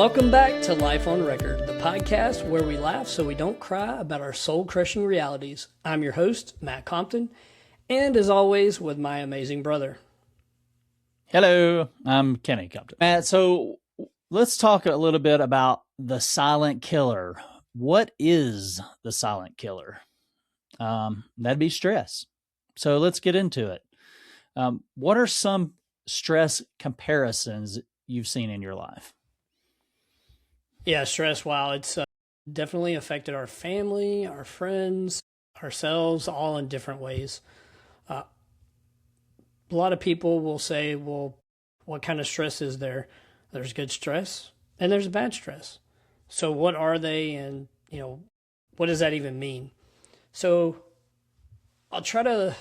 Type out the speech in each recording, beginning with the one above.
Welcome back to Life on Record, the podcast where we laugh so we don't cry about our soul-crushing realities. I'm your host, Matt Compton, and as always, with my amazing brother. Hello, I'm Kenny Compton. Matt, so let's talk a little bit about the silent killer. What is the silent killer? That'd be stress. So let's get into it. What are some stress comparisons you've seen in your life? Yeah, stress, wow, it's definitely affected our family, our friends, ourselves, all in different ways. A lot of people will say, well, what kind of stress is there? There's good stress and there's bad stress. So what are they, and what does that even mean? So I'll try to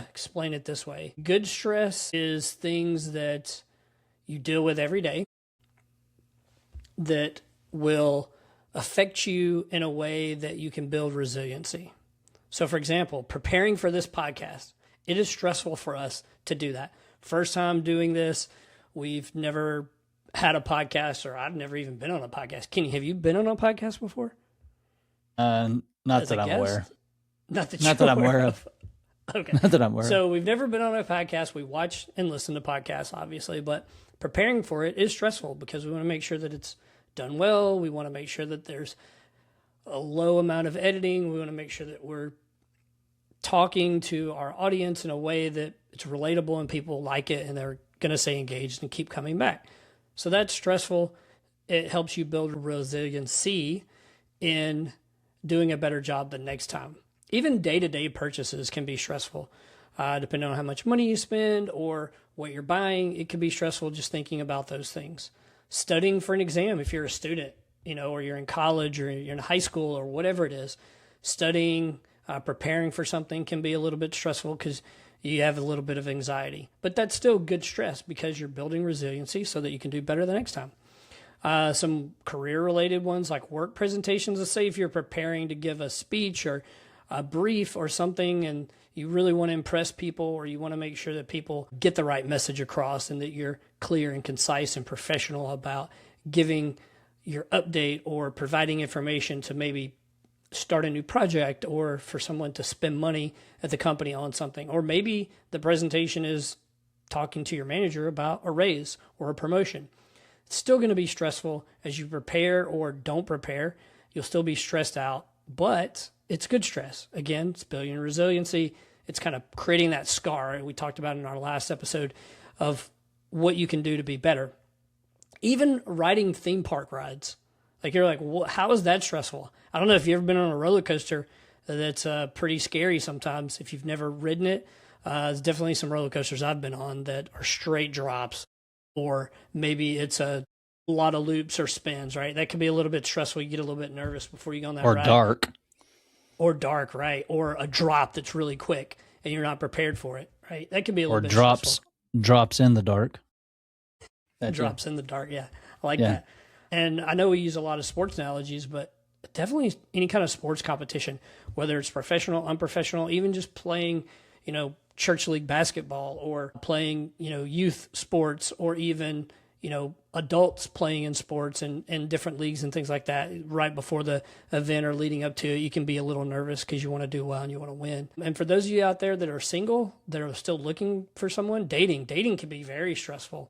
explain it this way. Good stress is things that you deal with every day that will affect you in a way that you can build resiliency. So for example, preparing for this podcast, it is stressful for us to do that. First time doing this, we've never had a podcast, or I've never even been on a podcast. Kenny, have you been on a podcast before? Not that I'm aware. Not that I'm aware of. Okay. Not that I'm aware of. So we've never been on a podcast. We watch and listen to podcasts, obviously, but preparing for it is stressful because we want to make sure that it's done well. We want to make sure that there's a low amount of editing. We want to make sure that we're talking to our audience in a way that it's relatable and people like it and they're going to stay engaged and keep coming back. So that's stressful. It helps you build resiliency in doing a better job the next time. Even day-to-day purchases can be stressful, depending on how much money you spend or what you're buying. It can be stressful just thinking about those things. Studying for an exam, if you're a student, or you're in college or you're in high school or whatever it is, studying, preparing for something can be a little bit stressful because you have a little bit of anxiety. But that's still good stress because you're building resiliency so that you can do better the next time. Some career-related ones like work presentations. Let's say if you're preparing to give a speech or a brief or something and you really want to impress people, or you want to make sure that people get the right message across and that you're clear and concise and professional about giving your update or providing information to maybe start a new project, or for someone to spend money at the company on something. Or maybe the presentation is talking to your manager about a raise or a promotion. It's still going to be stressful as you prepare or don't prepare. You'll still be stressed out, but it's good stress. Again, it's building resiliency. It's kind of creating that scar we talked about in our last episode of what you can do to be better. Even riding theme park rides. Like you're like, how is that stressful? I don't know if you've ever been on a roller coaster that's pretty scary sometimes. If you've never ridden it, there's definitely some roller coasters I've been on that are straight drops, or maybe it's a lot of loops or spins, right? That could be a little bit stressful. You get a little bit nervous before you go on that ride. Or dark, right? Or a drop that's really quick and you're not prepared for it, right? That could be a little bit stressful. Drops in the dark. Drops in the dark, yeah. I like that. And I know we use a lot of sports analogies, but definitely any kind of sports competition, whether it's professional, unprofessional, even just playing, church league basketball, or playing, youth sports, or even, adults playing in sports and different leagues and things like that. Right before the event or leading up to it, you can be a little nervous because you want to do well and you want to win. And for those of you out there that are single, that are still looking for someone, dating can be very stressful.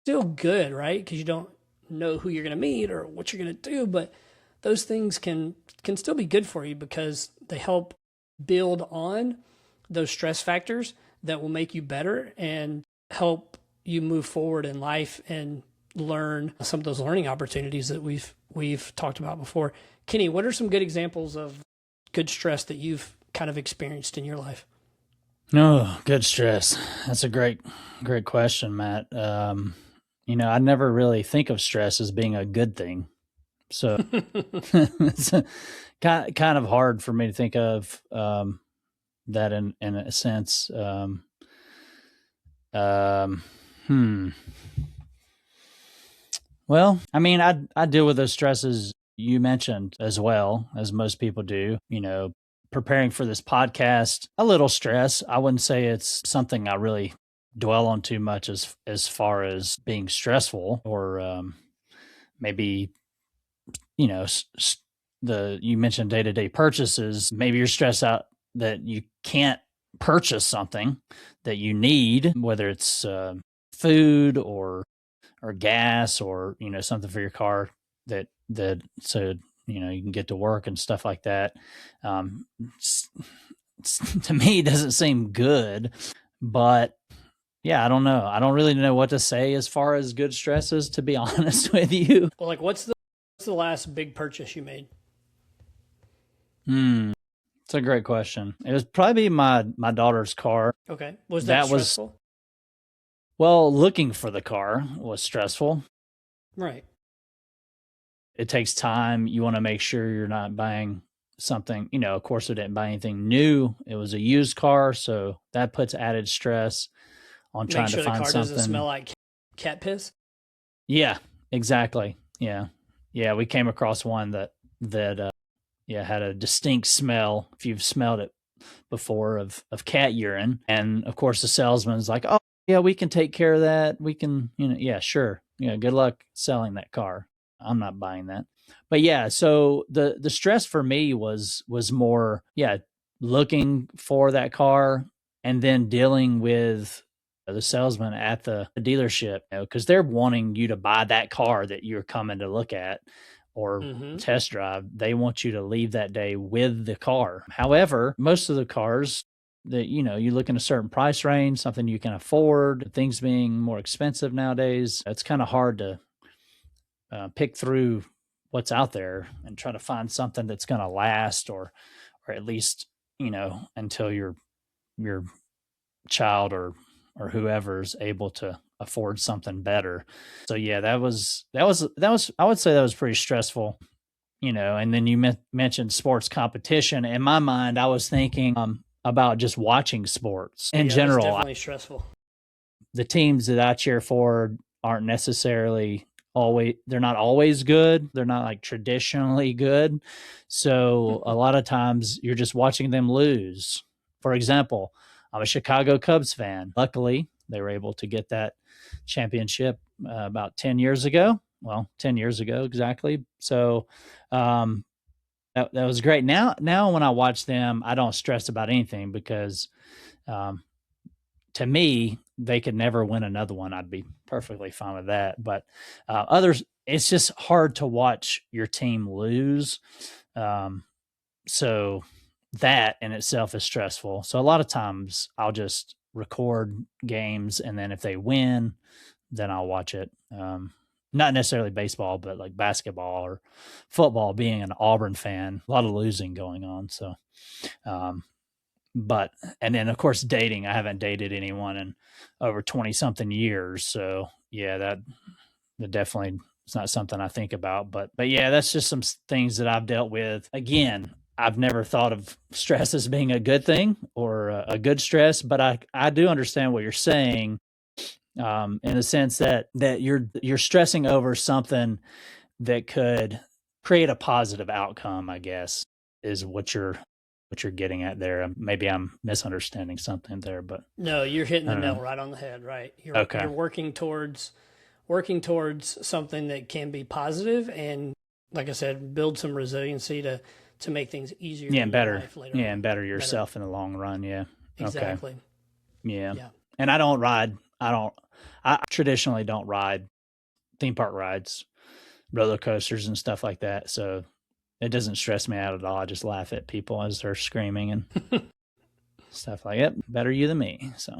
Still good, right? Because you don't know who you're going to meet or what you're going to do, but those things can still be good for you because they help build on those stress factors that will make you better and help you move forward in life and learn some of those learning opportunities that we've talked about before. Kenny, what are some good examples of good stress that you've kind of experienced in your life? Oh, good stress. That's a great question, Matt. I never really think of stress as being a good thing. So it's kind of hard for me to think of that in a sense. Well, I mean, I deal with those stresses you mentioned as well, as most people do. Preparing for this podcast, a little stress. I wouldn't say it's something I really dwell on too much as far as being stressful or maybe, you know, you mentioned day-to-day purchases. Maybe you're stressed out that you can't purchase something that you need, whether it's food or gas or, you know, something for your car that so, you know, you can get to work and stuff like that. To me, it doesn't seem good, but yeah, I don't know. I don't really know what to say as far as good stresses, to be honest with you. Well, like what's the last big purchase you made? It's a great question. It was probably my daughter's car. Okay. Was that stressful? Well, looking for the car was stressful. Right. It takes time. You want to make sure you're not buying something, you know, of course, we didn't buy anything new. It was a used car, so that puts added stress on trying to find something. Make sure the car doesn't smell like cat piss? Yeah, exactly. Yeah. Yeah, we came across one that had a distinct smell, if you've smelled it before, of cat urine. And of course the salesman's like, "Oh, yeah, we can take care of that. We can, you know, yeah, sure. Yeah, good luck selling that car. I'm not buying that." But yeah, so the stress for me was more, yeah, looking for that car and then dealing with the salesman at the dealership, you know, because they're wanting you to buy that car that you're coming to look at or test drive. They want you to leave that day with the car. However, most of the cars that, you know, you look in a certain price range, something you can afford, things being more expensive nowadays, it's kind of hard to pick through what's out there and try to find something that's going to last, or at least, you know, until your child or whoever's able to afford something better. So yeah, that was I would say that was pretty stressful, you know. And then you mentioned sports competition. In my mind, I was thinking about just watching sports in general. It's definitely stressful. The teams that I cheer for aren't necessarily they're not always good. They're not like traditionally good. So a lot of times you're just watching them lose. For example, I'm a Chicago Cubs fan. Luckily, they were able to get that championship about 10 years ago. Well, 10 years ago, exactly. So that was great. Now when I watch them, I don't stress about anything because to me, they could never win another one. I'd be perfectly fine with that. But others, it's just hard to watch your team lose. So that in itself is stressful. So a lot of times I'll just record games, and then if they win, then I'll watch it. Not necessarily baseball, but like basketball or football. Being an Auburn fan, a lot of losing going on. So, but, and then of course dating, I haven't dated anyone in over 20 something years. So yeah, that definitely, it's not something I think about, but yeah, that's just some things that I've dealt with. Again, I've never thought of stress as being a good thing or a good stress, but I do understand what you're saying, in the sense that you're stressing over something that could create a positive outcome, I guess, is what you're getting at there. Maybe I'm misunderstanding something there, but no, you're hitting the nail right on the head. Right. You're working towards something that can be positive and, like I said, build some resiliency to make things easier. Yeah, and better. Yeah, and better yourself in the long run. Yeah. Exactly. Okay. Yeah. And I traditionally don't ride theme park rides, roller coasters and stuff like that. So it doesn't stress me out at all. I just laugh at people as they're screaming and stuff like it. Better you than me. So.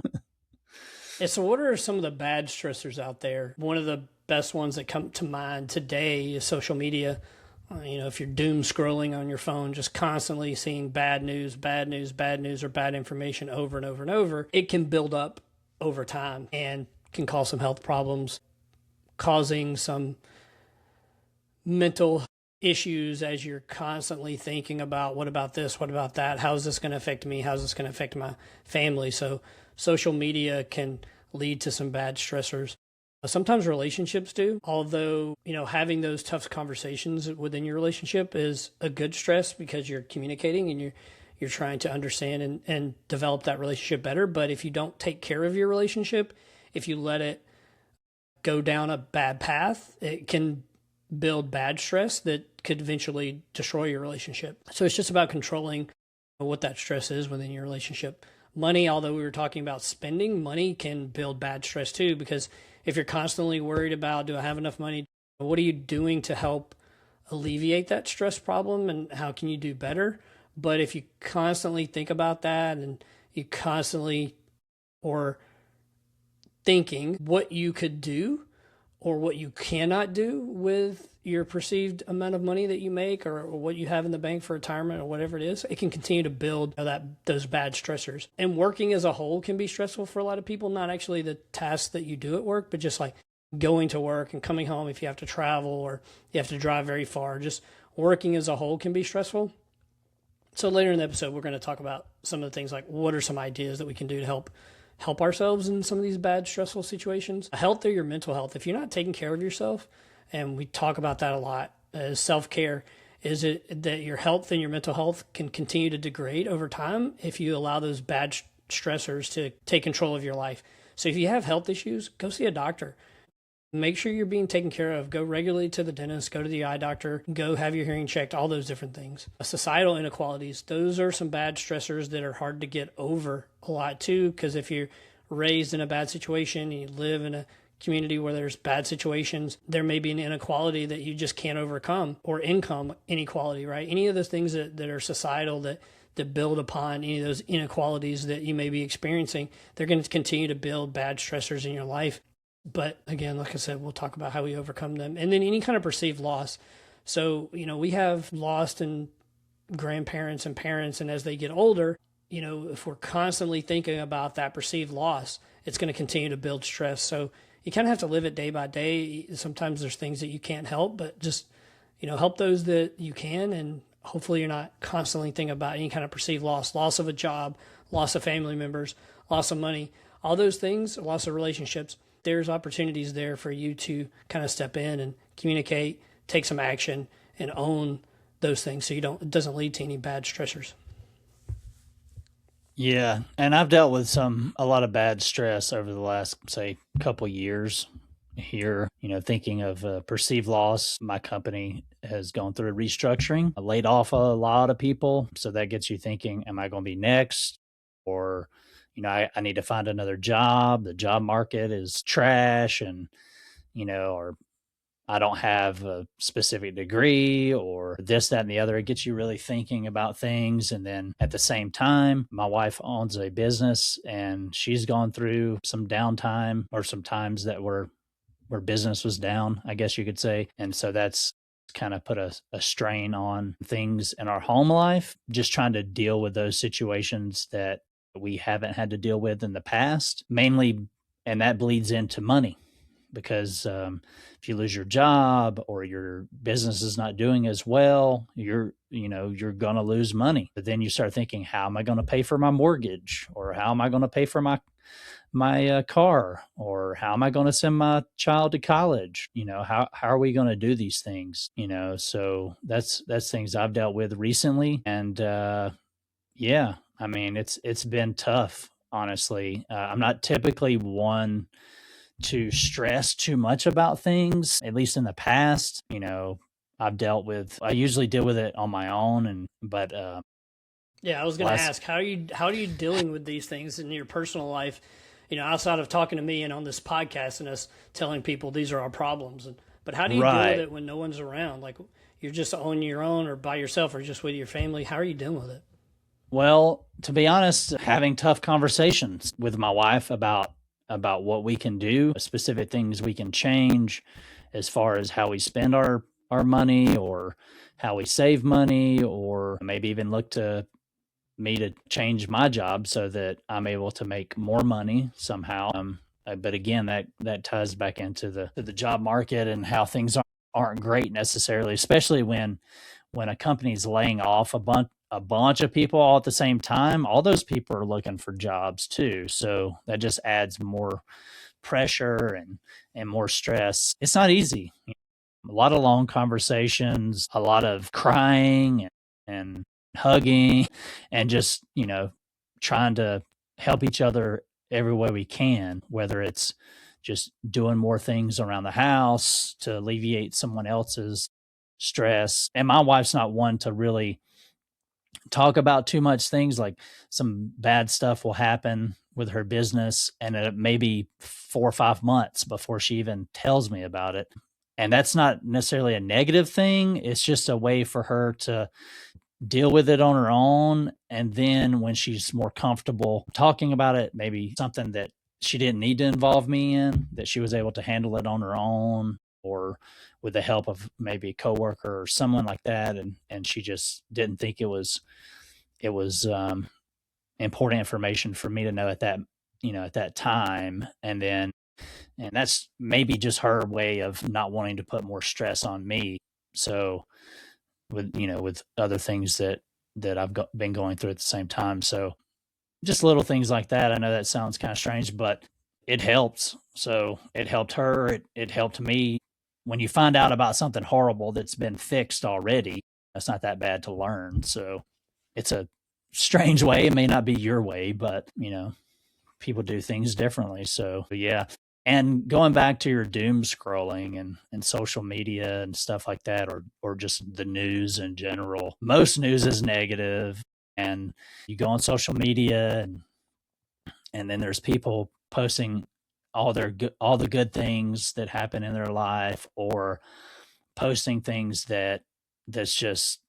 Yeah, so what are some of the bad stressors out there? One of the best ones that come to mind today is social media. You know, if you're doom scrolling on your phone, just constantly seeing bad news, or bad information over and over and over, it can build up over time and can cause some health problems, causing some mental issues as you're constantly thinking about, what about this, what about that, how's this going to affect me, how's this going to affect my family. So social media can lead to some bad stressors. Sometimes relationships do, although, you know, having those tough conversations within your relationship is a good stress because you're communicating and you're trying to understand and develop that relationship better. But if you don't take care of your relationship, if you let it go down a bad path, it can build bad stress that could eventually destroy your relationship. So it's just about controlling what that stress is within your relationship. Money, although we were talking about spending, money can build bad stress too, because if you're constantly worried about, do I have enough money? What are you doing to help alleviate that stress problem, and how can you do better? But if you constantly think about that, and you constantly or thinking what you could do or what you cannot do with your perceived amount of money that you make, or what you have in the bank for retirement, or whatever it is, it can continue to build those bad stressors. And working as a whole can be stressful for a lot of people, not actually the tasks that you do at work, but just like going to work and coming home if you have to travel or you have to drive very far. Just working as a whole can be stressful. So later in the episode, we're going to talk about some of the things, like what are some ideas that we can do to help ourselves in some of these bad, stressful situations. Health or your mental health. If you're not taking care of yourself, and we talk about that a lot as self-care, is it that your health and your mental health can continue to degrade over time if you allow those bad stressors to take control of your life. So if you have health issues, go see a doctor. Make sure you're being taken care of. Go regularly to the dentist, go to the eye doctor, go have your hearing checked, all those different things. Societal inequalities, those are some bad stressors that are hard to get over a lot too, because if you're raised in a bad situation, you live in a community where there's bad situations, there may be an inequality that you just can't overcome, or income inequality, right? Any of those things that are societal that build upon any of those inequalities that you may be experiencing, they're going to continue to build bad stressors in your life. But again, like I said, we'll talk about how we overcome them. And then any kind of perceived loss. So, we have lost in grandparents and parents, and as they get older, if we're constantly thinking about that perceived loss, it's going to continue to build stress. So you kind of have to live it day by day. Sometimes there's things that you can't help, but just, help those that you can. And hopefully you're not constantly thinking about any kind of perceived loss of a job, loss of family members, loss of money, all those things, loss of relationships. There's opportunities there for you to kind of step in and communicate, take some action, and own those things so it doesn't lead to any bad stressors. Yeah, and I've dealt with a lot of bad stress over the last, say, couple years here. Thinking of perceived loss, my company has gone through a restructuring. I laid off a lot of people, so that gets you thinking, am I going to be next? Or I need to find another job. The job market is trash, and, or I don't have a specific degree, or this, that, and the other. It gets you really thinking about things. And then at the same time, my wife owns a business, and she's gone through some downtime, or some times that where business was down, I guess you could say. And so that's kind of put a strain on things in our home life, just trying to deal with those situations that we haven't had to deal with in the past, mainly. And that bleeds into money, because if you lose your job, or your business is not doing as well, you're going to lose money. But then you start thinking, how am I going to pay for my mortgage? Or how am I going to pay for my car? Or how am I going to send my child to college? How are we going to do these things? So that's things I've dealt with recently. And yeah, I mean, it's been tough, honestly. I'm not typically one to stress too much about things, at least in the past. I usually deal with it on my own, but yeah, I was going to ask, how are you dealing with these things in your personal life? Outside of talking to me and on this podcast and us telling people these are our problems, but how do you deal with it when no one's around? Like, you're just on your own, or by yourself, or just with your family. How are you dealing with it? Well, to be honest, having tough conversations with my wife about what we can do, specific things we can change as far as how we spend our money, or how we save money, or maybe even look to me to change my job so that I'm able to make more money somehow. But again, that ties back into the job market, and how things aren't great necessarily, especially when a company's laying off a bunch of people all at the same time. All those people are looking for jobs too. So that just adds more pressure and more stress. It's not easy. A lot of long conversations, a lot of crying and hugging, and just, trying to help each other every way we can, whether it's just doing more things around the house to alleviate someone else's stress. And my wife's not one to really talk about too much things. Like some bad stuff will happen with her business, and it may be 4 or 5 months before she even tells me about it. And that's not necessarily a negative thing. It's just a way for her to deal with it on her own. And then when she's more comfortable talking about it, maybe something that she didn't need to involve me in, that she was able to handle it on her own, or with the help of maybe a coworker or someone like that. And she just didn't think it was important information for me to know at that time. And that's maybe just her way of not wanting to put more stress on me. So with other things that I've been going through at the same time. So just little things like that. I know that sounds kind of strange, but it helps. So it helped her. It helped me. When you find out about something horrible that's been fixed already, that's not that bad to learn. So it's a strange way. It may not be your way, but people do things differently. So yeah. And going back to your doom scrolling and social media and stuff like that, or just the news in general, most news is negative. And you go on social media and then there's people posting all the good things that happen in their life, or posting things that's just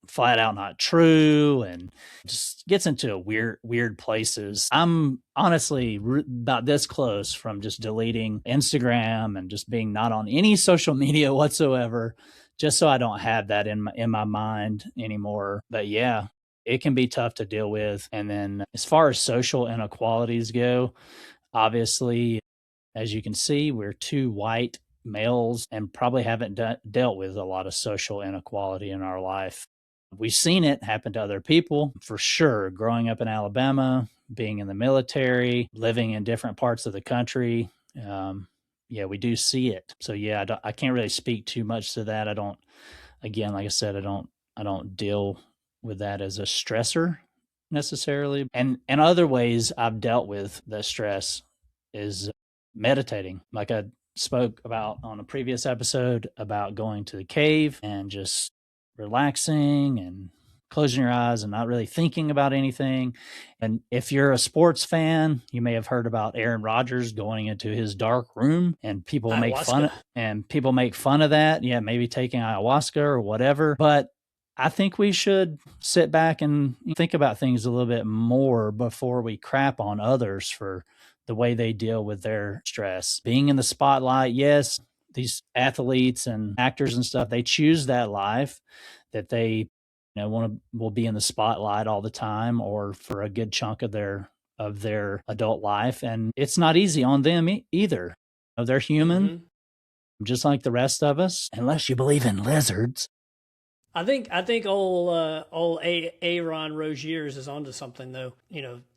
flat out not true, and just gets into weird places. I'm honestly about this close from just deleting Instagram and just being not on any social media whatsoever, just so I don't have that in my mind anymore. But yeah, it can be tough to deal with. And then as far as social inequalities go, obviously, as you can see, we're 2 white males and probably haven't dealt with a lot of social inequality in our life. We've seen it happen to other people for sure. Growing up in Alabama, being in the military, living in different parts of the country. Yeah, we do see it. So yeah, I can't really speak too much to that. Again, like I said, I don't deal with that as a stressor necessarily. And other ways I've dealt with the stress is meditating. Like I spoke about on a previous episode about going to the cave and just relaxing and closing your eyes and not really thinking about anything. And if you're a sports fan, you may have heard about Aaron Rodgers going into his dark room, and people make fun of that. Yeah, maybe taking ayahuasca or whatever. But I think we should sit back and think about things a little bit more before we crap on others for the way they deal with their stress. Being in the spotlight, yes, these athletes and actors and stuff, they choose that life that they will be in the spotlight all the time, or for a good chunk of their adult life. And it's not easy on them either. They're human, just like the rest of us, unless you believe in lizards. I think old Aaron Rodgers is onto something, though.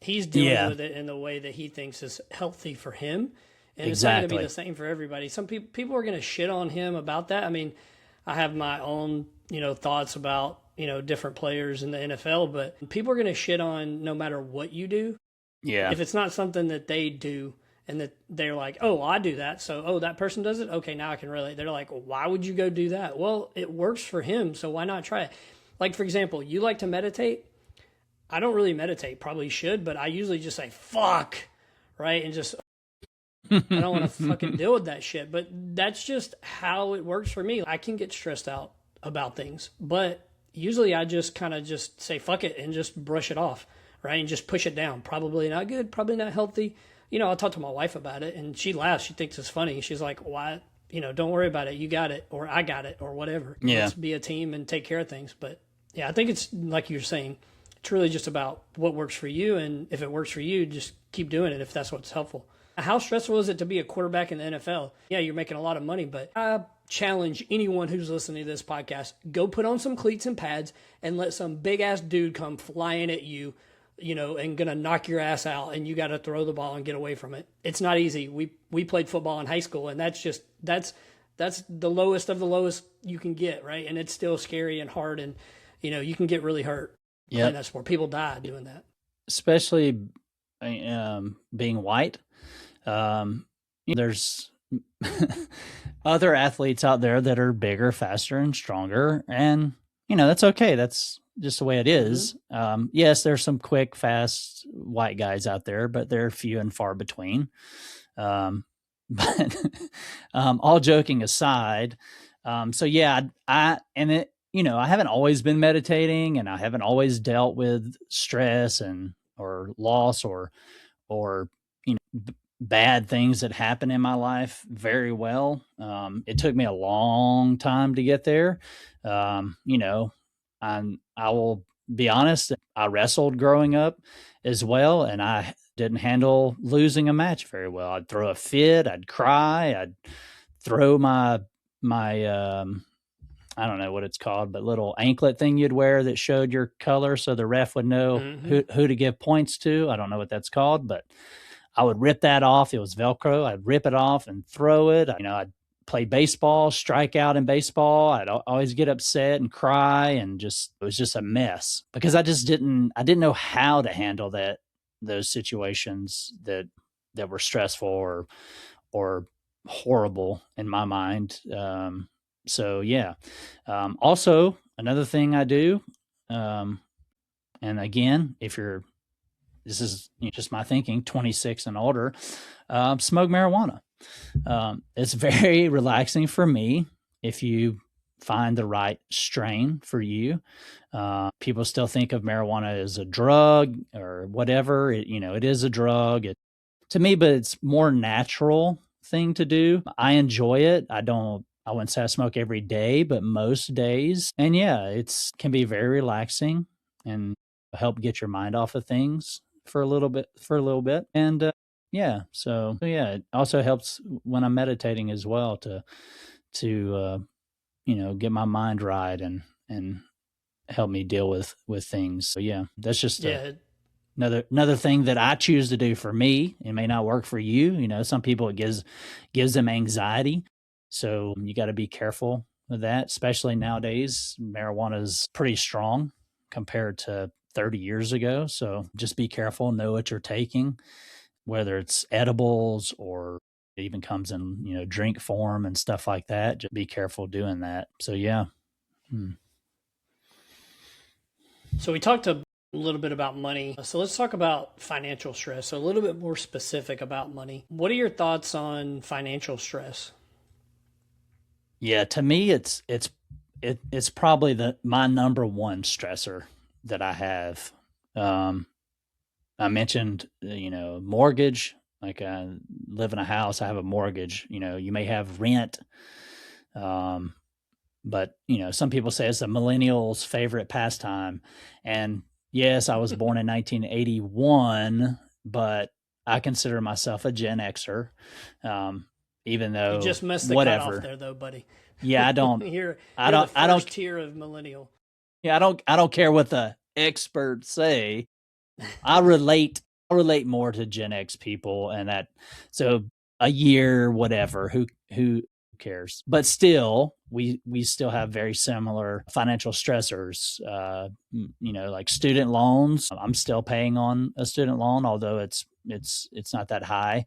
He's dealing with it in the way that he thinks is healthy for him, and it's not going to be the same for everybody. Some people are going to shit on him about that. I mean, I have my own thoughts about different players in the NFL, but people are going to shit on no matter what you do. Yeah, if it's not something that they do. And that they're like, oh, I do that. So, that person does it? Okay, now I can relate. They're like, well, why would you go do that? Well, it works for him, so why not try it? Like, for example, you like to meditate. I don't really meditate, probably should, but I usually just say, fuck, right? And just, I don't want to fucking deal with that shit. But that's just how it works for me. I can get stressed out about things, but usually I just kind of just say, fuck it, and just brush it off, right? And just push it down. Probably not good, probably not healthy. I'll talk to my wife about it, and she laughs. She thinks it's funny. She's like, why? Don't worry about it. You got it, or I got it, or whatever. Yeah. Let's be a team and take care of things. But, yeah, I think it's, like you're saying, it's really just about what works for you, and if it works for you, just keep doing it if that's what's helpful. How stressful is it to be a quarterback in the NFL? Yeah, you're making a lot of money, but I challenge anyone who's listening to this podcast, go put on some cleats and pads and let some big-ass dude come flying at you, and gonna knock your ass out, and you got to throw the ball and get away from it. It's not easy. We played football in high school, and that's the lowest of the lowest you can get, right? And it's still scary and hard, and you can get really hurt. Yeah, that's where people die doing that. Especially being white, there's other athletes out there that are bigger, faster, and stronger, and that's okay. That's just the way it is. Yes, there's some quick, fast white guys out there, but they're few and far between. But all joking aside, so yeah, I haven't always been meditating, and I haven't always dealt with stress or loss or bad things that happen in my life very well. It took me a long time to get there. I will be honest, I wrestled growing up as well, and I didn't handle losing a match very well. I'd throw a fit, I'd cry, I'd throw my I don't know what it's called, but little anklet thing you'd wear that showed your color so the ref would know who to give points to. I don't know what that's called, but I would rip that off. It was Velcro. I'd rip it off and throw it. I'd play baseball, strike out in baseball. I'd always get upset and cry, and it was just a mess because I didn't know how to handle those situations that were stressful or horrible in my mind. So yeah. Also, another thing I do, and again, this is just my thinking, 26 and older, smoke marijuana. It's very relaxing for me if you find the right strain for you. People still think of marijuana as a drug or whatever. It is a drug to me, but it's more natural thing to do. I enjoy it. I wouldn't say I smoke every day, but most days. And yeah, can be very relaxing and help get your mind off of things for a little bit. And yeah, so yeah, it also helps when I'm meditating as well to get my mind right and help me deal with things. So yeah, that's just another thing that I choose to do for me. It may not work for you. Some people it gives them anxiety. So you got to be careful with that, especially nowadays. Marijuana is pretty strong compared to 30 years ago. So just be careful, know what you're taking, whether it's edibles or it even comes in, drink form and stuff like that. Just be careful doing that. So yeah. So we talked a little bit about money. So let's talk about financial stress. So a little bit more specific about money. What are your thoughts on financial stress? Yeah, to me, it's probably my number one stressor that I have. I mentioned, mortgage. Like I live in a house, I have a mortgage. You may have rent, but some people say it's a millennial's favorite pastime. And yes, I was born in 1981, but I consider myself a Gen Xer. Even though you just missed the cutoff there, though, buddy. Yeah, I don't. I don't tier of millennial. Yeah, I don't care what the experts say. I relate more to Gen X people, and that so a year, whatever. Who cares? But still, we still have very similar financial stressors. Like student loans. I'm still paying on a student loan, although it's not that high.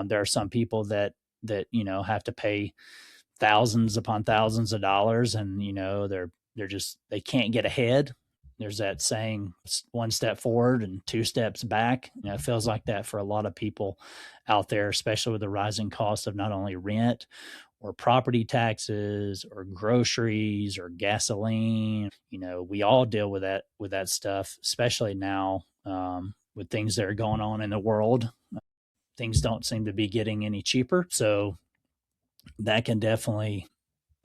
There are some people that have to pay thousands upon thousands of dollars, and they can't get ahead. There's that saying, one step forward and two steps back. It feels like that for a lot of people out there, especially with the rising cost of not only rent or property taxes or groceries or gasoline. We all deal with that stuff, especially now with things that are going on in the world. Things don't seem to be getting any cheaper. So that can definitely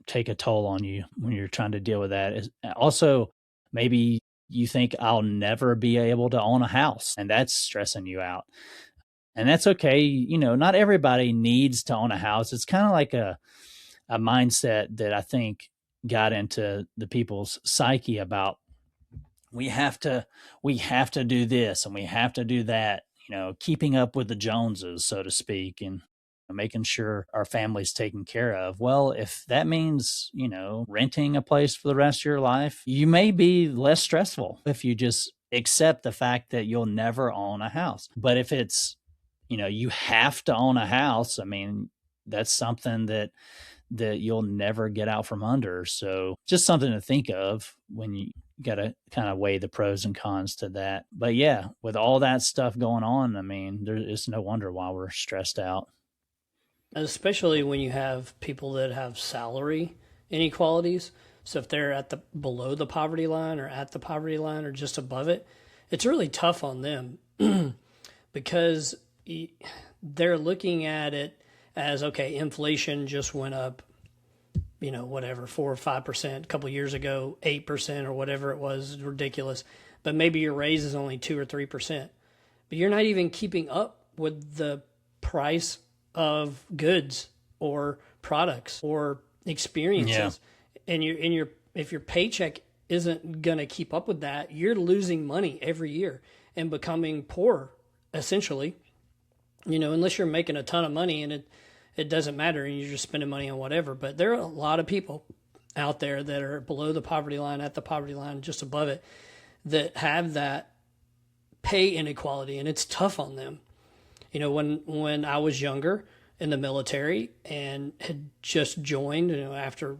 take a toll on you when you're trying to deal with that. Also, maybe you think I'll never be able to own a house, and that's stressing you out. And that's okay. Not everybody needs to own a house. It's kind of like a mindset that I think got into the people's psyche about we have to do this and we have to do that, keeping up with the Joneses, so to speak, and making sure our family's taken care of. Well, if that means, renting a place for the rest of your life, you may be less stressful if you just accept the fact that you'll never own a house. But if it's, you have to own a house. I mean, that's something that you'll never get out from under. So just something to think of when you got to kind of weigh the pros and cons to that. But yeah, with all that stuff going on, I mean, it's no wonder why we're stressed out. Especially when you have people that have salary inequalities. So if they're at the below the poverty line or at the poverty line or just above it, it's really tough on them because they're looking at it as, okay, inflation just went up, whatever, 4 or 5% a couple of years ago, 8% or whatever it was, ridiculous. But maybe your raise is only 2 or 3%, but you're not even keeping up with the price of goods or products or experiences. Yeah. And if your paycheck isn't going to keep up with that, you're losing money every year and becoming poor, essentially. Unless you're making a ton of money and it doesn't matter and you're just spending money on whatever. But there are a lot of people out there that are below the poverty line, at the poverty line, just above it, that have that pay inequality, and it's tough on them. When I was younger in the military and had just joined, after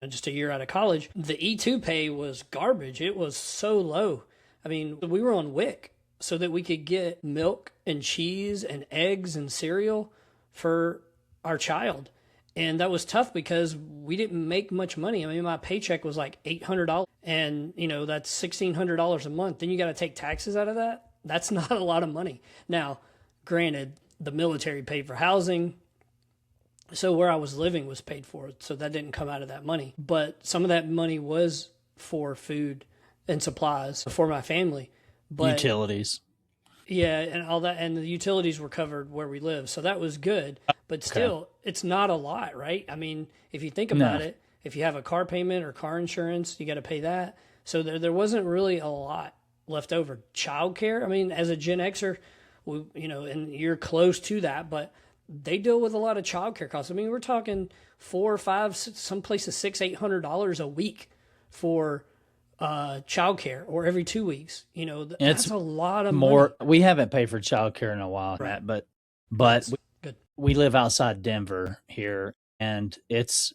just a year out of college, the E2 pay was garbage. It was so low. I mean, we were on WIC so that we could get milk and cheese and eggs and cereal for our child. And that was tough because we didn't make much money. I mean, my paycheck was like $800 and, that's $1,600 a month. Then you got to take taxes out of that. That's not a lot of money. Now, granted, the military paid for housing, so where I was living was paid for, so that didn't come out of that money. But some of that money was for food and supplies for my family. But utilities. Yeah, and all that, and the utilities were covered where we live, so that was good. But still, It's not a lot, right? I mean, if you think about it, if you have a car payment or car insurance, you got to pay that. So there wasn't really a lot left over. Childcare, I mean, as a Gen Xer, and you're close to that, but they deal with a lot of childcare costs. I mean, we're talking $400, $500, some places $600, $800 a week for childcare, or every 2 weeks. That's a lot of money. We haven't paid for childcare in a while, right? But we live outside Denver here, and it's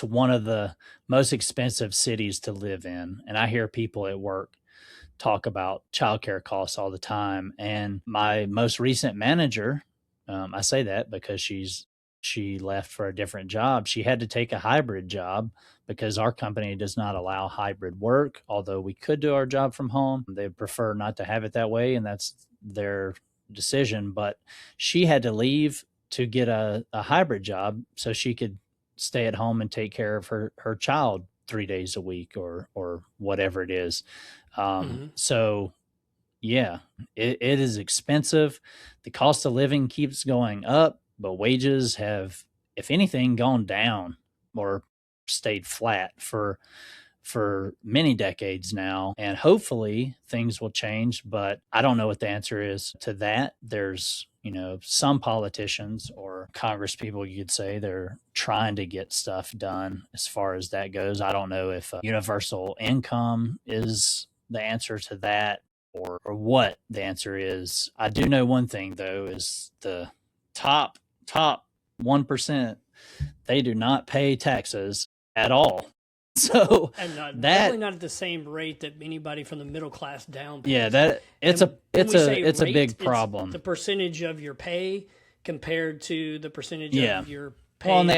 one of the most expensive cities to live in. And I hear people at work talk about childcare costs all the time. And my most recent manager, I say that because she left for a different job. She had to take a hybrid job because our company does not allow hybrid work, although we could do our job from home. They prefer not to have it that way, and that's their decision. But she had to leave to get a hybrid job so she could stay at home and take care of her child 3 days a week or whatever it is. So yeah, it is expensive. The cost of living keeps going up, but wages have, if anything, gone down or stayed flat for many decades now. And hopefully things will change, but I don't know what the answer is to that. There's, some politicians or Congress people, you could say, they're trying to get stuff done as far as that goes. I don't know if universal income is the answer to that or what the answer is. I do know one thing, though, is the top 1%, they do not pay taxes at all. So and definitely not at the same rate that anybody from the middle class down pays. Yeah, it's a big problem. The percentage of your pay compared to the percentage of your pay. Well, and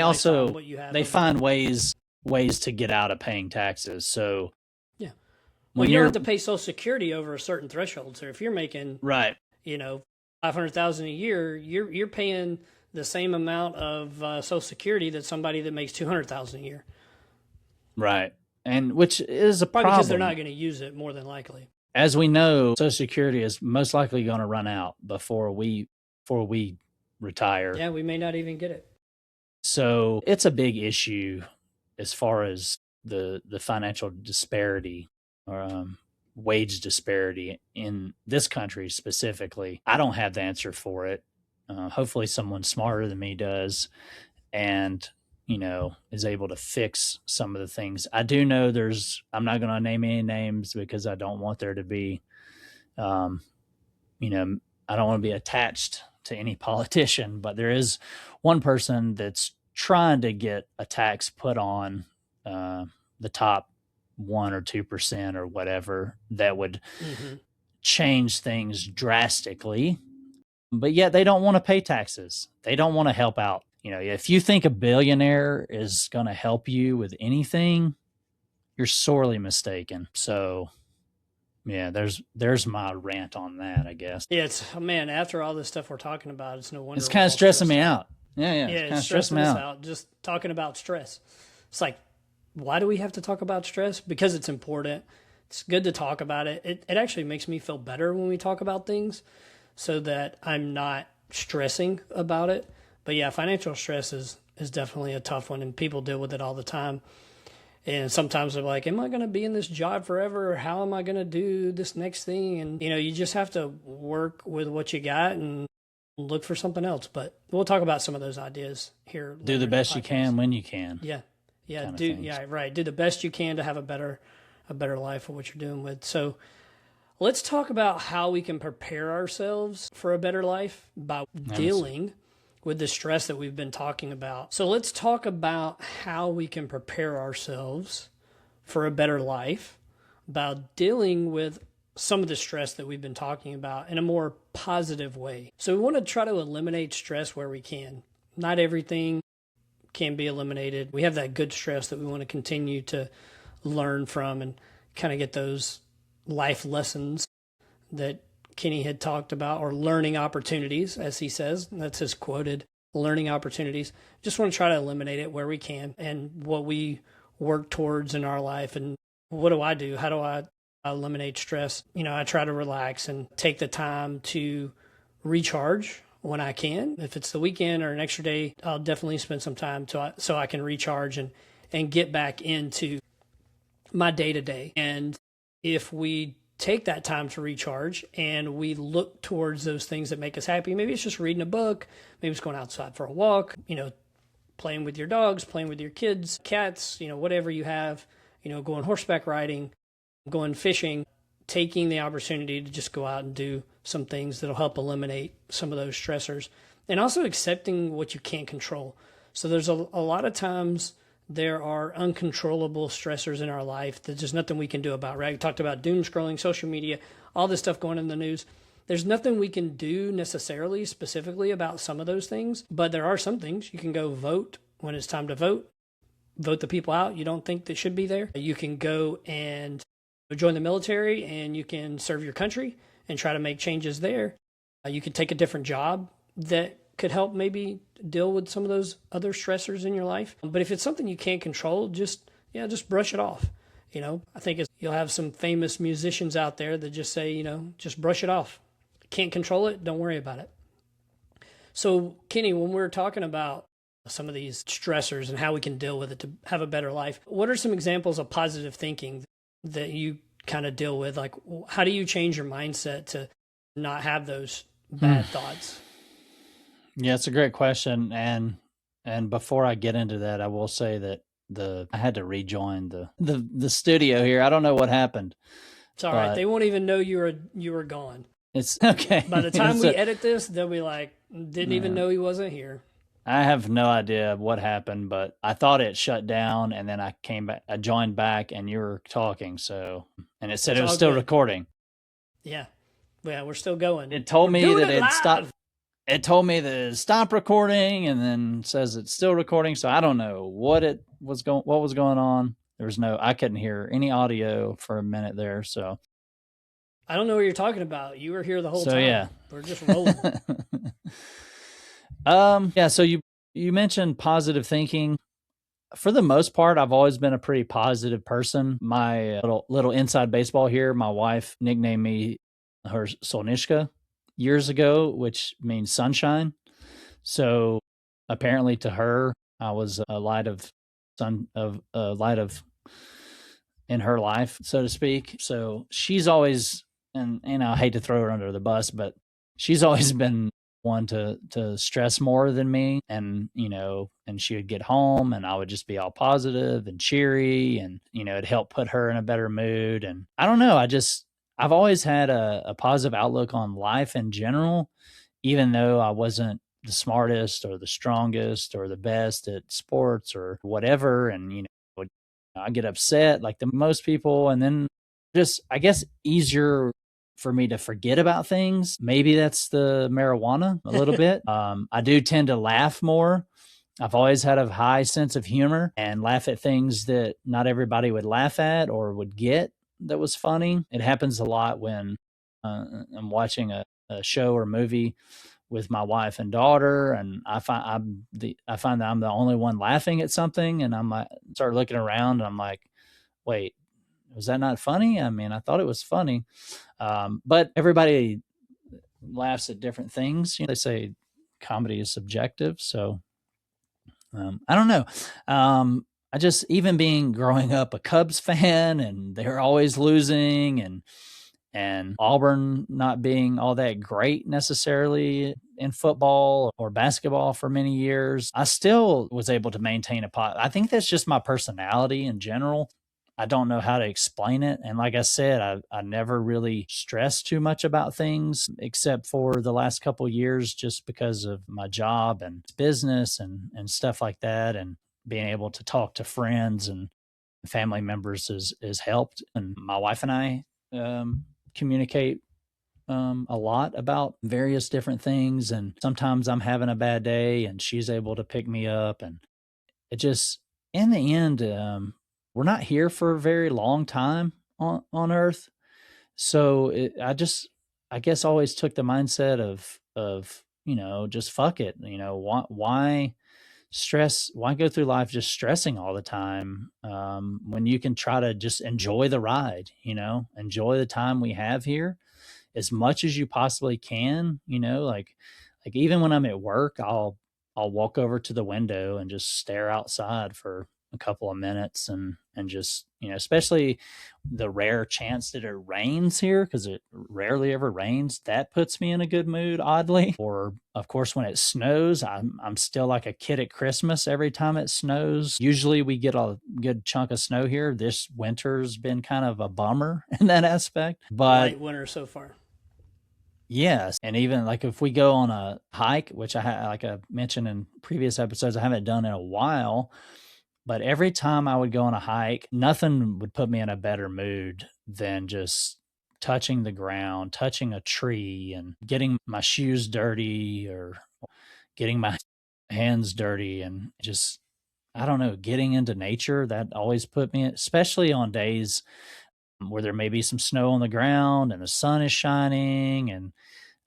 they find ways to get out of paying taxes. So yeah, well, you don't have to pay Social Security over a certain threshold. So if you're making $500,000 a year, you're paying the same amount of Social Security that somebody that makes $200,000 a year. Right. And which is a Probably problem. Because they're not going to use it, more than likely. As we know, Social Security is most likely going to run out before we retire. Yeah, we may not even get it. So it's a big issue as far as the financial disparity or wage disparity in this country specifically. I don't have the answer for it. Hopefully someone smarter than me does, and is able to fix some of the things. I do know I'm not going to name any names because I don't want there to be, I don't want to be attached to any politician, but there is one person that's trying to get a tax put on the top 1 or 2% or whatever that would change things drastically. But yet they don't want to pay taxes. They don't want to help out. If you think a billionaire is going to help you with anything, you're sorely mistaken. So yeah, there's my rant on that, I guess. Yeah, man, after all this stuff we're talking about, it's no wonder it's kind of stressing me out. Yeah, it's kind of stressing us out just talking about stress. It's like, why do we have to talk about stress? Because it's important. It's good to talk about it. It actually makes me feel better when we talk about things, so that I'm not stressing about it. But yeah, financial stress is definitely a tough one, and people deal with it all the time. And sometimes they're like, am I going to be in this job forever? Or how am I going to do this next thing? And, you just have to work with what you got and look for something else. But we'll talk about some of those ideas here. Do the best you can when you can. Yeah. Yeah. Right. Do the best you can to have a better life of what you're doing with. So let's talk about how we can prepare ourselves for a better life by dealing with the stress that we've been talking about. So let's talk about how we can prepare ourselves for a better life by dealing with some of the stress that we've been talking about in a more positive way. So we want to try to eliminate stress where we can. Not everything can be eliminated. We have that good stress that we want to continue to learn from and kind of get those life lessons that Kenny had talked about, or learning opportunities, as he says. That's his quoted learning opportunities. Just want to try to eliminate it where we can, and what we work towards in our life. And what do I do? How do I eliminate stress? I try to relax and take the time to recharge when I can. If it's the weekend or an extra day, I'll definitely spend some time so I can recharge and get back into my day-to-day. And if we take that time to recharge and we look towards those things that make us happy, maybe it's just reading a book, maybe it's going outside for a walk, playing with your dogs, playing with your kids, cats, whatever you have, going horseback riding, going fishing, taking the opportunity to just go out and do some things that'll help eliminate some of those stressors, and also accepting what you can't control. So there's a lot of times there are uncontrollable stressors in our life that there's nothing we can do about, right? We talked about doom scrolling, social media, all this stuff going in the news. There's nothing we can do necessarily specifically about some of those things, but there are some things. You can go vote when it's time to vote the people out you don't think that should be there. You can go and join the military and you can serve your country and try to make changes there. You could take a different job that could help maybe deal with some of those other stressors in your life. But if it's something you can't control, just brush it off. I think you'll have some famous musicians out there that just say, just brush it off. Can't control it, don't worry about it. So, Kenny, when we're talking about some of these stressors and how we can deal with it to have a better life, what are some examples of positive thinking that you kind of deal with? Like, how do you change your mindset to not have those bad thoughts? Yeah, it's a great question. And before I get into that, I will say that I had to rejoin the studio here. I don't know what happened. It's all right. They won't even know you were gone. It's okay. By the time we edit this, they'll be like, didn't even know he wasn't here. I have no idea what happened, but I thought it shut down, and then I came back. I joined back, and you were talking. And it said it was still recording. Yeah, we're still going. It told me that it stopped. It told me that it stopped recording, and then says it's still recording. So I don't know what was going on. I couldn't hear any audio for a minute there. So I don't know what you're talking about. You were here the whole time. Yeah, we're just rolling. Yeah. So you mentioned positive thinking. For the most part, I've always been a pretty positive person. My little inside baseball here. My wife nicknamed me her Solnishka years ago, which means sunshine. So apparently to her, I was a light of in her life, so to speak. So she's always, and I hate to throw her under the bus, but she's always been one to stress more than me. And, and she would get home and I would just be all positive and cheery, and, it'd help put her in a better mood. And I don't know, I just, I've always had a positive outlook on life in general, even though I wasn't the smartest or the strongest or the best at sports or whatever. And, I get upset like the most people. And then just, I guess, easier for me to forget about things. Maybe that's the marijuana a little bit. I do tend to laugh more. I've always had a high sense of humor and laugh at things that not everybody would laugh at or would get that was funny. It happens a lot when I'm watching a show or movie with my wife and daughter, and I find that I'm the only one laughing at something, and I'm like, start looking around, and I'm like, wait, was that not funny? I mean, I thought it was funny, but everybody laughs at different things. They say comedy is subjective, so I don't know. I just, even being growing up a Cubs fan, and they're always losing, and Auburn not being all that great necessarily in football or basketball for many years, I still was able to maintain I think that's just my personality in general. I don't know how to explain it. And like I said, I never really stressed too much about things except for the last couple of years, just because of my job and business and stuff like that. And being able to talk to friends and family members is helped. And my wife and I communicate a lot about various different things. And sometimes I'm having a bad day and she's able to pick me up. And it just, in the end, we're not here for a very long time on Earth. So I guess, always took the mindset of, just fuck it. Why stress? Why go through life just stressing all the time, when you can try to just enjoy the ride, enjoy the time we have here as much as you possibly can, like even when I'm at work, I'll walk over to the window and just stare outside for a couple of minutes, and just, especially the rare chance that it rains here, because it rarely ever rains, that puts me in a good mood, oddly. Or of course when it snows, I'm still like a kid at Christmas every time it snows. Usually we get a good chunk of snow here. This winter's been kind of a bummer in that aspect, but Light winter so far. yes. And even like if we go on a hike, which like I mentioned in previous episodes, I haven't done in a while, but every time I would go on a hike, nothing would put me in a better mood than just touching the ground, touching a tree, and getting my shoes dirty or getting my hands dirty, and just, I don't know, getting into nature. That always put me, especially on days where there may be some snow on the ground and the sun is shining, and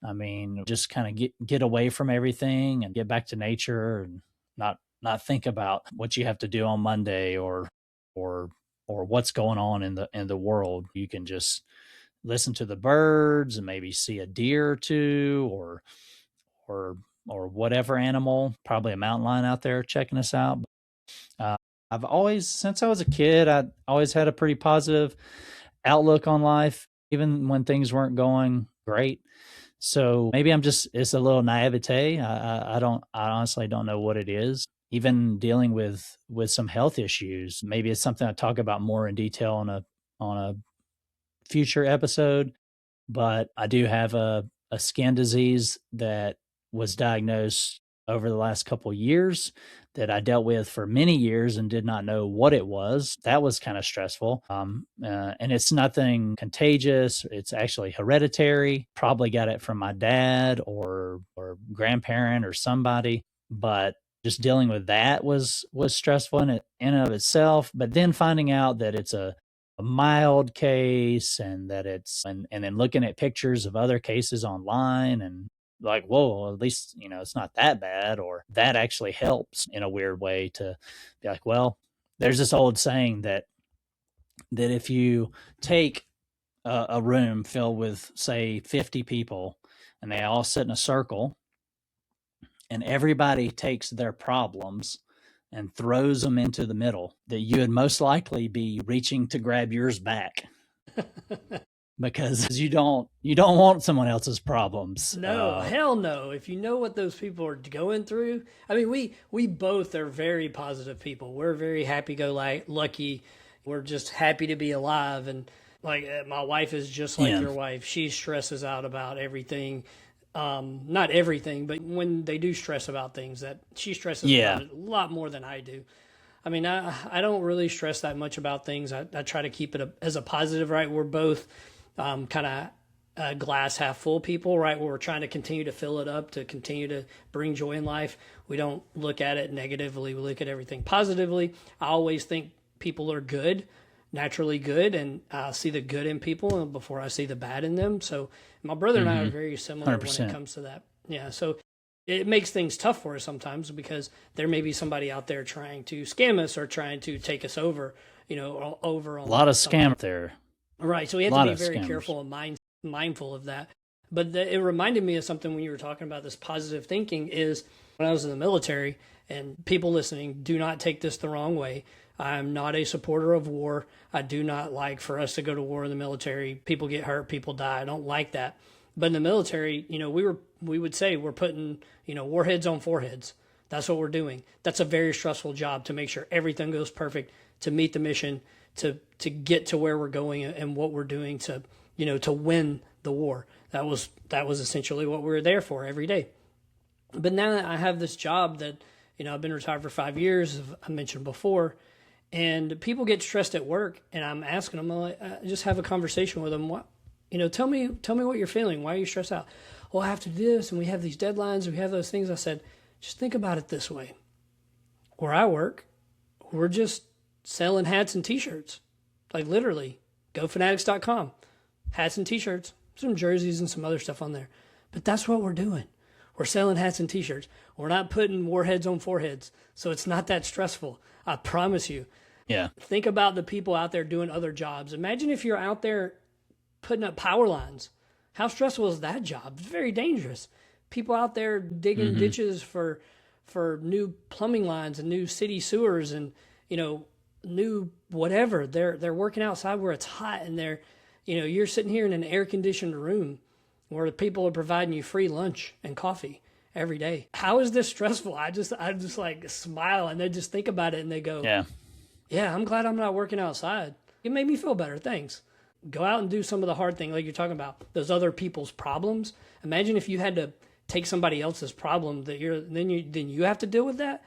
I mean, just kind of get away from everything and get back to nature, and not think about what you have to do on Monday, or what's going on in the world. You can just listen to the birds and maybe see a deer or two, or or whatever animal, probably a mountain lion out there checking us out. Uh, I've always, since I was a kid, I always had a pretty positive outlook on life, even when things weren't going great. So maybe it's a little naivete. I honestly don't know what it is. Even dealing with some health issues, maybe it's something I talk about more in detail on a future episode. But I do have a skin disease that was diagnosed over the last couple of years, that I dealt with for many years and did not know what it was. That was kind of stressful. And it's nothing contagious. It's actually hereditary. Probably got it from my dad or grandparent or somebody. But just dealing with that was stressful in and of itself. But then finding out that it's a mild case, and that and then looking at pictures of other cases online, and like, whoa, at least, it's not that bad, or that actually helps in a weird way to be like, well, there's this old saying that if you take a room filled with, say, 50 people, and they all sit in a circle, and everybody takes their problems and throws them into the middle, that you would most likely be reaching to grab yours back. Because you don't want someone else's problems. No, hell no. If you know what those people are going through, I mean, we both are very positive people. We're very happy go lucky. We're just happy to be alive, and Like my wife is just like your wife. She stresses out about everything. Not everything, but when they do stress about things, that she stresses about it a lot more than I do. I mean, I don't really stress that much about things. I try to keep it as a positive, right? We're both kind of glass half full people, right? Where we're trying to continue to fill it up, to continue to bring joy in life. We don't look at it negatively. We look at everything positively. I always think people are good, naturally good, and I see the good in people before I see the bad in them. So my brother and I are very similar 100%. when it comes to that. Yeah, so it makes things tough for us sometimes because there may be somebody out there trying to scam us or trying to take us over, over on a lot of something. scam there. Right, so we have to be very careful and mindful of that. But it reminded me of something when you were talking about this positive thinking is when I was in the military, and people listening, do not take this the wrong way. I'm not a supporter of war. I do not like for us to go to war in the military. People get hurt, people die. I don't like that. But in the military, we would say we're putting, warheads on foreheads. That's what we're doing. That's a very stressful job to make sure everything goes perfect, to meet the mission, to get to where we're going and what we're doing to win the war. That was essentially what we were there for every day. But now that I have this job that, I've been retired for 5 years, as I mentioned before, and people get stressed at work, and I'm asking them, I just have a conversation with them. What, tell me what you're feeling. Why are you stressed out? Well, I have to do this, and we have these deadlines, and we have those things. I said, just think about it this way. Where I work, we're just selling hats and T-shirts. Like literally, gofanatics.com. Hats and T-shirts, some jerseys and some other stuff on there. But that's what we're doing. We're selling hats and T-shirts. We're not putting warheads on foreheads. So it's not that stressful. I promise you. Yeah. Think about the people out there doing other jobs. Imagine if you're out there putting up power lines. How stressful is that job? It's very dangerous. People out there digging ditches for new plumbing lines and new city sewers and, new whatever. They're working outside where it's hot and you're sitting here in an air-conditioned room where the people are providing you free lunch and coffee every day. How is this stressful? I just like smile and they just think about it and they go, yeah, I'm glad I'm not working outside. It made me feel better. Thanks. Go out and do some of the hard things like you're talking about, those other people's problems. Imagine if you had to take somebody else's problem that then you have to deal with that.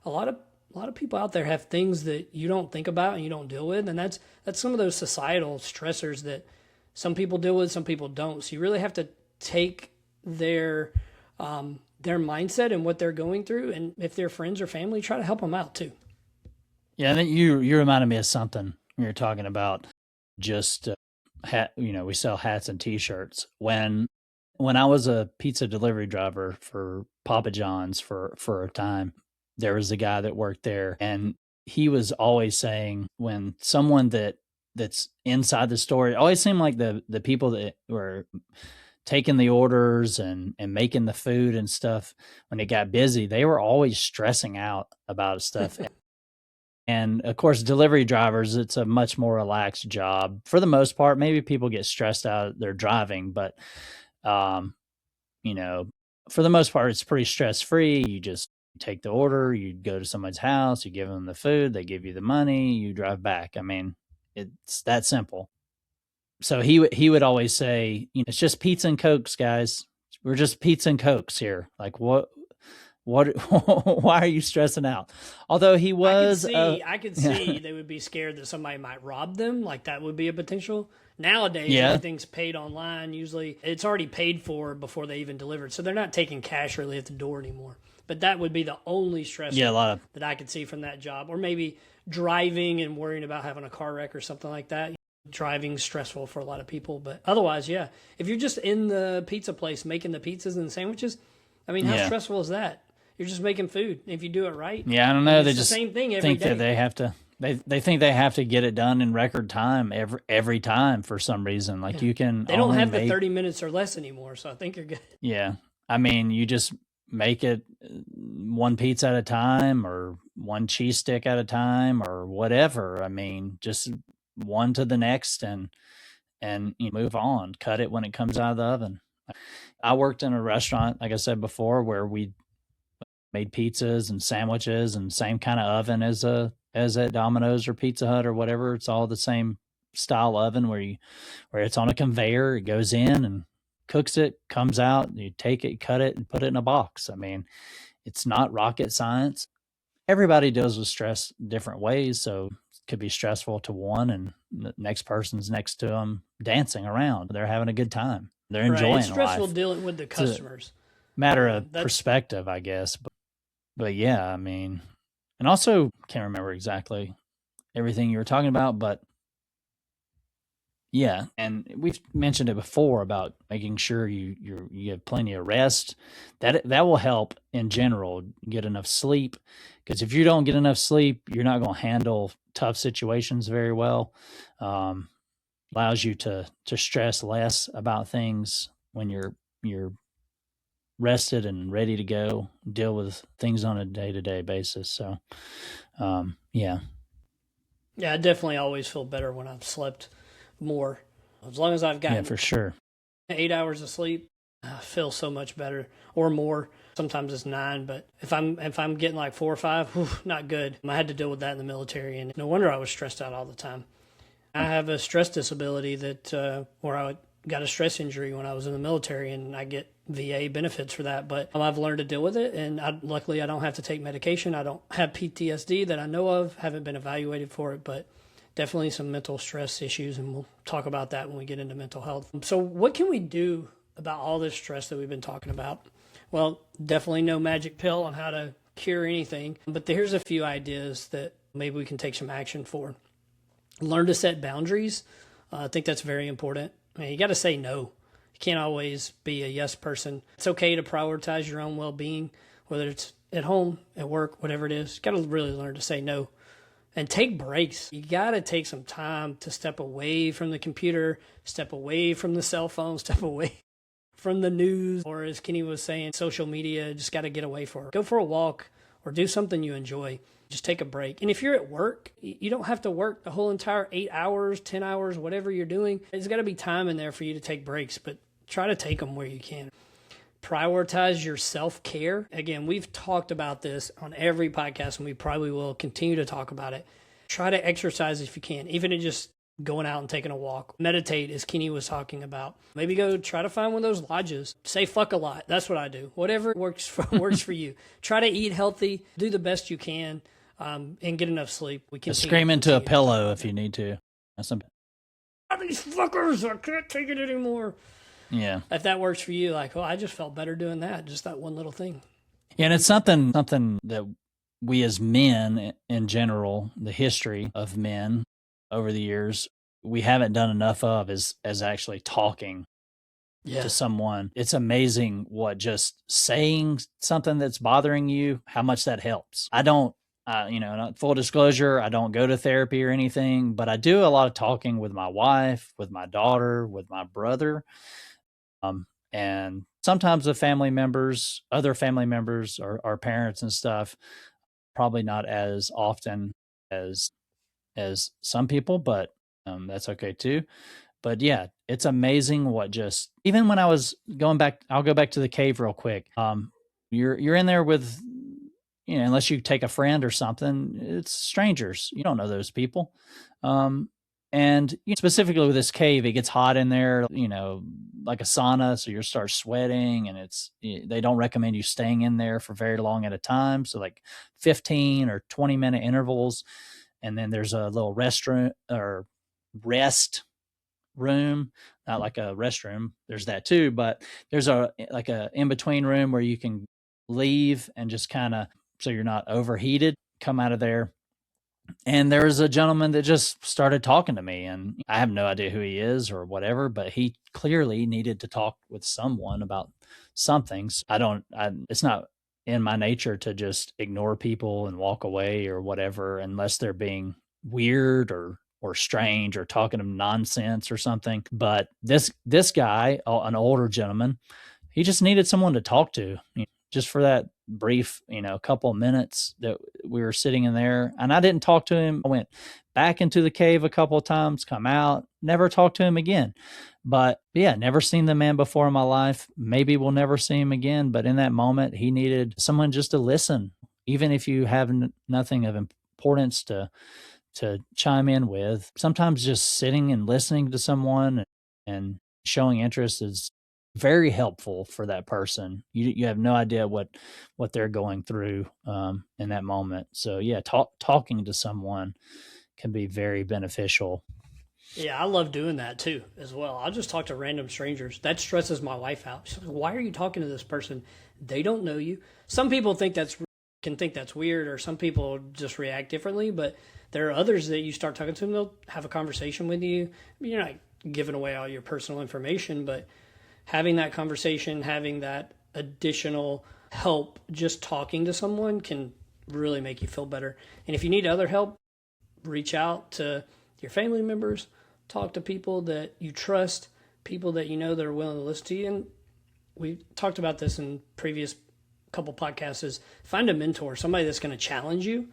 A lot of people out there have things that you don't think about and you don't deal with, and that's some of those societal stressors that some people deal with, some people don't. So you really have to take their mindset and what they're going through, and if they're friends or family, try to help them out too. Yeah, and you reminded me of something when you're talking about just we sell hats and T-shirts. When I was a pizza delivery driver for Papa John's for a time, there was a guy that worked there, and he was always saying when someone that's inside the store, it always seemed like the people that were taking the orders and making the food and stuff, when it got busy, they were always stressing out about stuff. And of course, delivery drivers, it's a much more relaxed job for the most part. Maybe people get stressed out their driving, but for the most part, it's pretty stress-free. You just take the order, you go to someone's house, you give them the food, they give you the money, you drive back. I mean, it's that simple. So he would always say, it's just pizza and Cokes, guys. We're just pizza and Cokes here. Like, what, why are you stressing out? Although he was, I could see they would be scared that somebody might rob them. Like that would be a potential. Nowadays, everything's paid online. Usually it's already paid for before they even delivered. So they're not taking cash really at the door anymore. But that would be the only stress that I could see from that job. Or maybe driving and worrying about having a car wreck or something like that. Driving's stressful for a lot of people. But otherwise, if you're just in the pizza place making the pizzas and the sandwiches, I mean, how stressful is that? You're just making food. If you do it right. Yeah, I don't know. They it's just the same thing every think day. that they have to. They think they have to get it done in record time every time for some reason. Like you can. They don't have the 30 minutes or less anymore, so I think you're good. Yeah, I mean, you just make it one pizza at a time, or one cheese stick at a time, or whatever. I mean, just one to the next, and you move on. Cut it when it comes out of the oven. I worked in a restaurant, like I said before, where we made pizzas and sandwiches and same kind of oven as at Domino's or Pizza Hut or whatever. It's all the same style oven where it's on a conveyor, it goes in and cooks it, comes out, you take it, cut it, and put it in a box. I mean, it's not rocket science. Everybody deals with stress different ways, so it could be stressful to one, and the next person's next to them dancing around. They're having a good time. They're enjoying It's stressful life. dealing with the customers. Matter of perspective, I guess. But yeah, I mean, and also can't remember exactly everything you were talking about, but yeah, and we've mentioned it before about making sure you get plenty of rest. That will help in general. Get enough sleep, because if you don't get enough sleep, you're not going to handle tough situations very well. Allows you to stress less about things when you're rested and ready to go deal with things on a day-to-day basis. So, yeah. Yeah, I definitely always feel better when I've slept more. As long as I've gotten for sure 8 hours of sleep, I feel so much better, or more. Sometimes it's 9, but if I'm getting like 4 or 5, whew, not good. I had to deal with that in the military, and no wonder I was stressed out all the time. I have a stress disability that where I got a stress injury when I was in the military, and I get VA benefits for that. But I've learned to deal with it, and luckily I don't have to take medication. I don't have PTSD that I know of. Haven't been evaluated for it, but definitely some mental stress issues, and we'll talk about that when we get into mental health. So what can we do about all this stress that we've been talking about? Well, definitely no magic pill on how to cure anything, but here's a few ideas that maybe we can take some action for. Learn to set boundaries. I think that's very important. I mean, you got to say no. You can't always be a yes person. It's okay to prioritize your own well-being, whether it's at home, at work, whatever it is. You got to really learn to say no. And take breaks. You got to take some time to step away from the computer, step away from the cell phone, step away from the news, or as Kenny was saying, social media. Just got to get away for it. Go for a walk or do something you enjoy. Just take a break. And if you're at work, you don't have to work the whole entire 8 hours, 10 hours, whatever you're doing. There's got to be time in there for you to take breaks, but try to take them where you can. Prioritize your self-care. Again, we've talked about this on every podcast, and we probably will continue to talk about it. Try to exercise if you can, even in just going out and taking a walk. Meditate, as Kenny was talking about. Maybe go try to find one of those lodges. Say fuck a lot. That's what I do. Whatever works for you. Try to eat healthy. Do the best you can, and get enough sleep. We can scream into a pillow if you need to. That's these fuckers, I can't take it anymore. Yeah. If that works for you, like, I just felt better doing that. Just that one little thing. Yeah, and it's something that we as men in general, the history of men over the years, we haven't done enough of is actually talking to someone. It's amazing what just saying something that's bothering you, how much that helps. I don't, not full disclosure, I don't go to therapy or anything, but I do a lot of talking with my wife, with my daughter, with my brother. And sometimes the family members, other family members or our parents and stuff, probably not as often as some people, but that's okay too. But yeah, it's amazing what just, even when I was going back, I'll go back to the cave real quick. You're in there with, unless you take a friend or something, it's strangers. You don't know those people. And specifically with this cave, it gets hot in there, like a sauna. So you start sweating, and they don't recommend you staying in there for very long at a time. So like 15 or 20-minute intervals. And then there's a little restroom or rest room, not like a restroom. There's that too, but there's a in-between room where you can leave and just kind of, so you're not overheated, come out of there. And there was a gentleman that just started talking to me, and I have no idea who he is or whatever, but he clearly needed to talk with someone about something. So it's not in my nature to just ignore people and walk away or whatever, unless they're being weird or strange or talking nonsense or something. But this guy, an older gentleman, he just needed someone to talk to, just for that brief, couple of minutes that we were sitting in there. And I didn't talk to him. I went back into the cave a couple of times, come out, never talked to him again. But yeah, never seen the man before in my life. Maybe we'll never see him again. But in that moment, he needed someone just to listen, even if you have nothing of importance to to chime in with. Sometimes just sitting and listening to someone and showing interest is very helpful for that person. You have no idea what they're going through in that moment. So yeah, talking to someone can be very beneficial. Yeah, I love doing that too, as well. I'll just talk to random strangers. That stresses my wife out. She's like, "Why are you talking to this person? They don't know you." Some people can think that's weird, or some people just react differently. But there are others that you start talking to them, they'll have a conversation with you. You're not giving away all your personal information, but having that conversation, having that additional help, just talking to someone can really make you feel better. And if you need other help, reach out to your family members, talk to people that you trust, people that you know that are willing to listen to you. And we talked about this in previous couple podcasts, is find a mentor, somebody that's going to challenge you,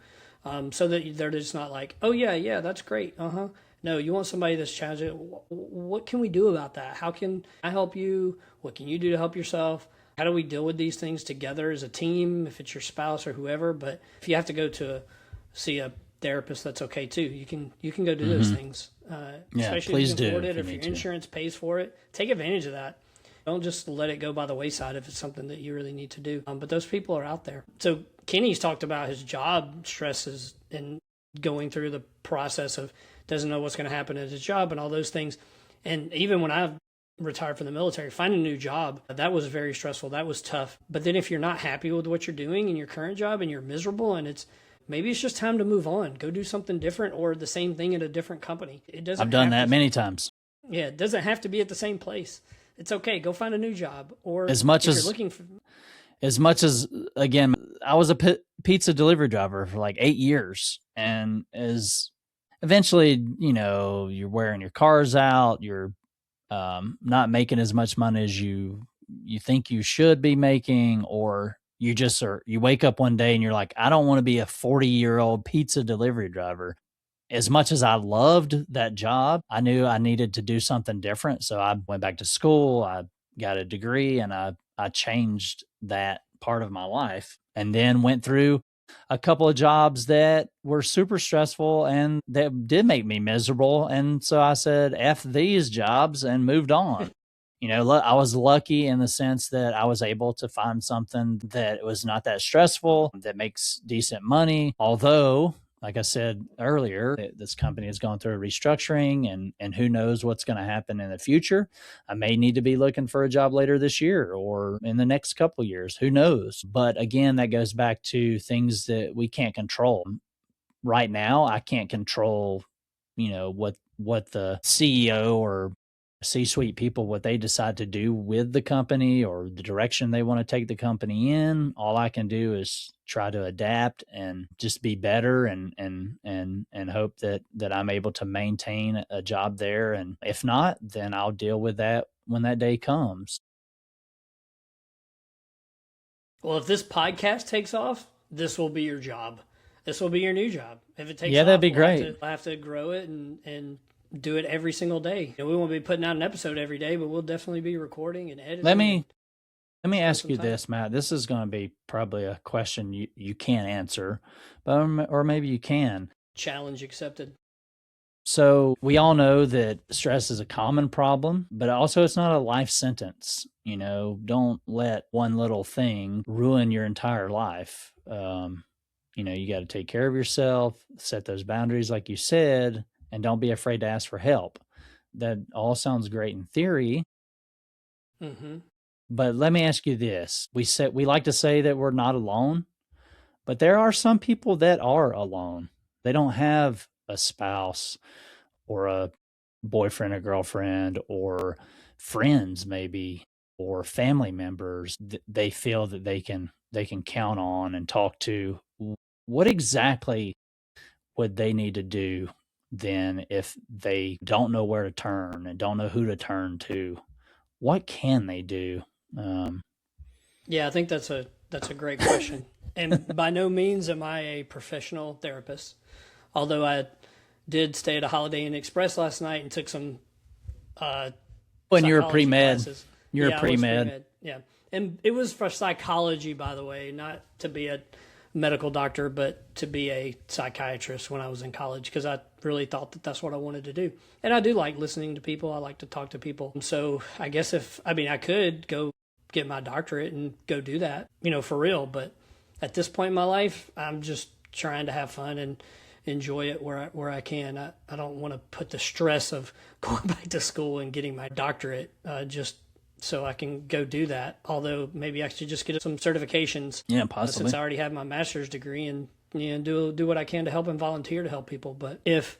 so that they're just not like, "Oh yeah, that's great. No, you want somebody that's challenging. What can we do about that? How can I help you? What can you do to help yourself? How do we deal with these things together as a team, if it's your spouse or whoever?" But if you have to go to see a therapist, that's okay too. You can go do those things. Especially please if you can afford do. it, if your insurance pays for it, take advantage of that. Don't just let it go by the wayside if it's something that you really need to do. But those people are out there. So Kenny's talked about his job stresses and going through the process of doesn't know what's going to happen at his job and all those things. And even when I retired from the military, finding a new job, that was very stressful. That was tough. But then if you're not happy with what you're doing in your current job and you're miserable, and maybe it's just time to move on, go do something different or the same thing at a different company. I've done that many times. Yeah, it doesn't have to be at the same place. It's okay. Go find a new job. Or as much as again, I was a pizza delivery driver for like 8 years, and as eventually, you're wearing your cars out, you're not making as much money as you think you should be making, or you wake up one day and you're like, I don't want to be a 40-year-old pizza delivery driver. As much as I loved that job, I knew I needed to do something different. So I went back to school, I got a degree, and I changed that part of my life, and then went through a couple of jobs that were super stressful and that did make me miserable. And so I said, F these jobs, and moved on. I was lucky in the sense that I was able to find something that was not that stressful, that makes decent money. Although, like I said earlier, this company has gone through a restructuring, and who knows what's going to happen in the future. I may need to be looking for a job later this year or in the next couple of years. Who knows? But again, that goes back to things that we can't control. Right now, I can't control, what the CEO or C-suite people, what they decide to do with the company or the direction they want to take the company in. All I can do is try to adapt and just be better, and hope that I'm able to maintain a job there. And if not, then I'll deal with that when that day comes. Well, if this podcast takes off, this will be your job. This will be your new job. If it takes off, that'd be we'll great. I'll have to grow it and do it every single day. We won't be putting out an episode every day, but we'll definitely be recording and editing. Let me ask you this, Matt. This is going to be probably a question you can't answer, but or maybe you can. Challenge accepted. So we all know that stress is a common problem, but also it's not a life sentence. Don't let one little thing ruin your entire life. You got to take care of yourself, set those boundaries, like you said, and don't be afraid to ask for help. That all sounds great in theory. Mm-hmm. But let me ask you this. We like to say that we're not alone, but there are some people that are alone. They don't have a spouse or a boyfriend or girlfriend or friends maybe, or family members that they feel that they can count on and talk to. What exactly would they need to do then if they don't know where to turn and don't know who to turn to? What can they do? Yeah, I think that's a great question. And by no means am I a professional therapist, although I did stay at a Holiday Inn Express last night and took some when you're a pre-med. Classes. You're a pre-med. Yeah. And it was for psychology, by the way, not to be a medical doctor, but to be a psychiatrist when I was in college because I really thought that that's what I wanted to do. And I do like listening to people. I like to talk to people. So I guess I could go get my doctorate and go do that, for real. But at this point in my life, I'm just trying to have fun and enjoy it where I can. I don't want to put the stress of going back to school and getting my doctorate just so I can go do that. Although maybe I should just get some certifications. Yeah, possibly. Since I already have my master's degree and do what I can to help and volunteer to help people. But if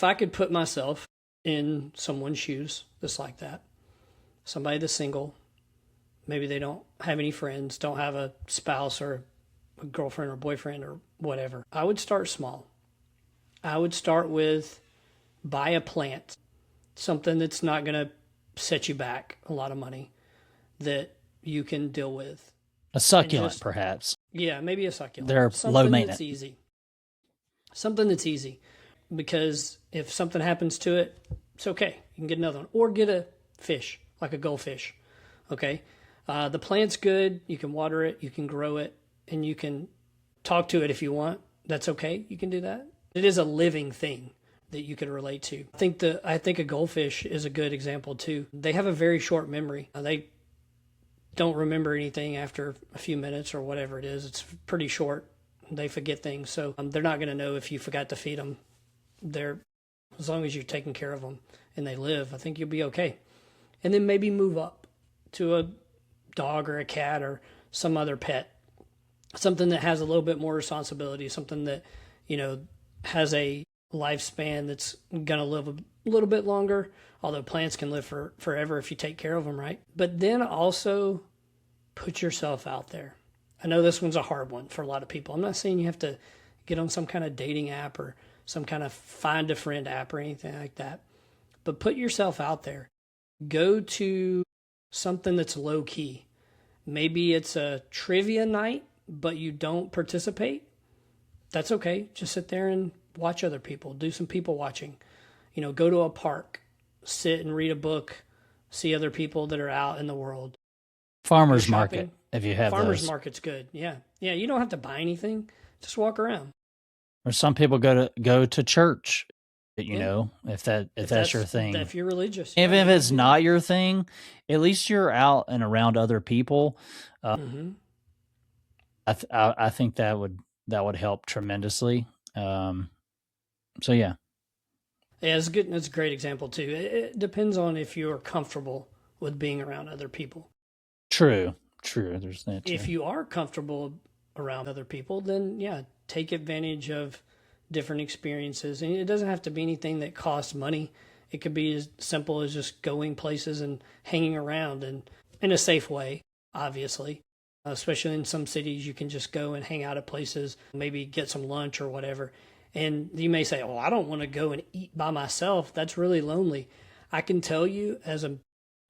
I could put myself in someone's shoes just like that, somebody that's single, maybe they don't have any friends, don't have a spouse or a girlfriend or boyfriend or whatever, I would start small. I would start with buy a plant, something that's not going to set you back a lot of money that you can deal with. A succulent, perhaps. Yeah, maybe a succulent. They're low maintenance. That's easy. Something that's easy, because if something happens to it, it's okay. You can get another one, or get a fish, like a goldfish. Okay, the plant's good. You can water it, you can grow it, and you can talk to it if you want. That's okay. You can do that. It is a living thing that you can relate to. I think a goldfish is a good example too. They have a very short memory. They don't remember anything after a few minutes or whatever it is. It's pretty short. They forget things. So they're not going to know if you forgot to feed them. As long as you're taking care of them and they live, I think you'll be okay. And then maybe move up to a dog or a cat or some other pet. Something that has a little bit more responsibility, something that, has a lifespan that's going to live a little bit longer, although plants can live forever if you take care of them right. But then also put yourself out there. I know this one's a hard one for a lot of people. I'm not saying you have to get on some kind of dating app or some kind of find a friend app or anything like that, but put yourself out there. Go to something that's low key. Maybe it's a trivia night, but you don't participate. That's okay. Just sit there and watch other people. Do some people watching. Go to a park, sit and read a book, see other people that are out in the world. Farmer's market, if you have Farmer's market's good. Yeah. Yeah, you don't have to buy anything. Just walk around. Or some people go to church, if that's your thing. If you're religious. If it's not your thing, at least you're out and around other people. I think that would help tremendously. So yeah. Yeah, it's good. It's a great example too. It depends on if you're comfortable with being around other people. True. There's that too. If you are comfortable around other people, then yeah, take advantage of different experiences. And it doesn't have to be anything that costs money. It could be as simple as just going places and hanging around, and in a safe way, obviously. Especially in some cities, you can just go and hang out at places, maybe get some lunch or whatever. And you may say, I don't want to go and eat by myself. That's really lonely. I can tell you, as a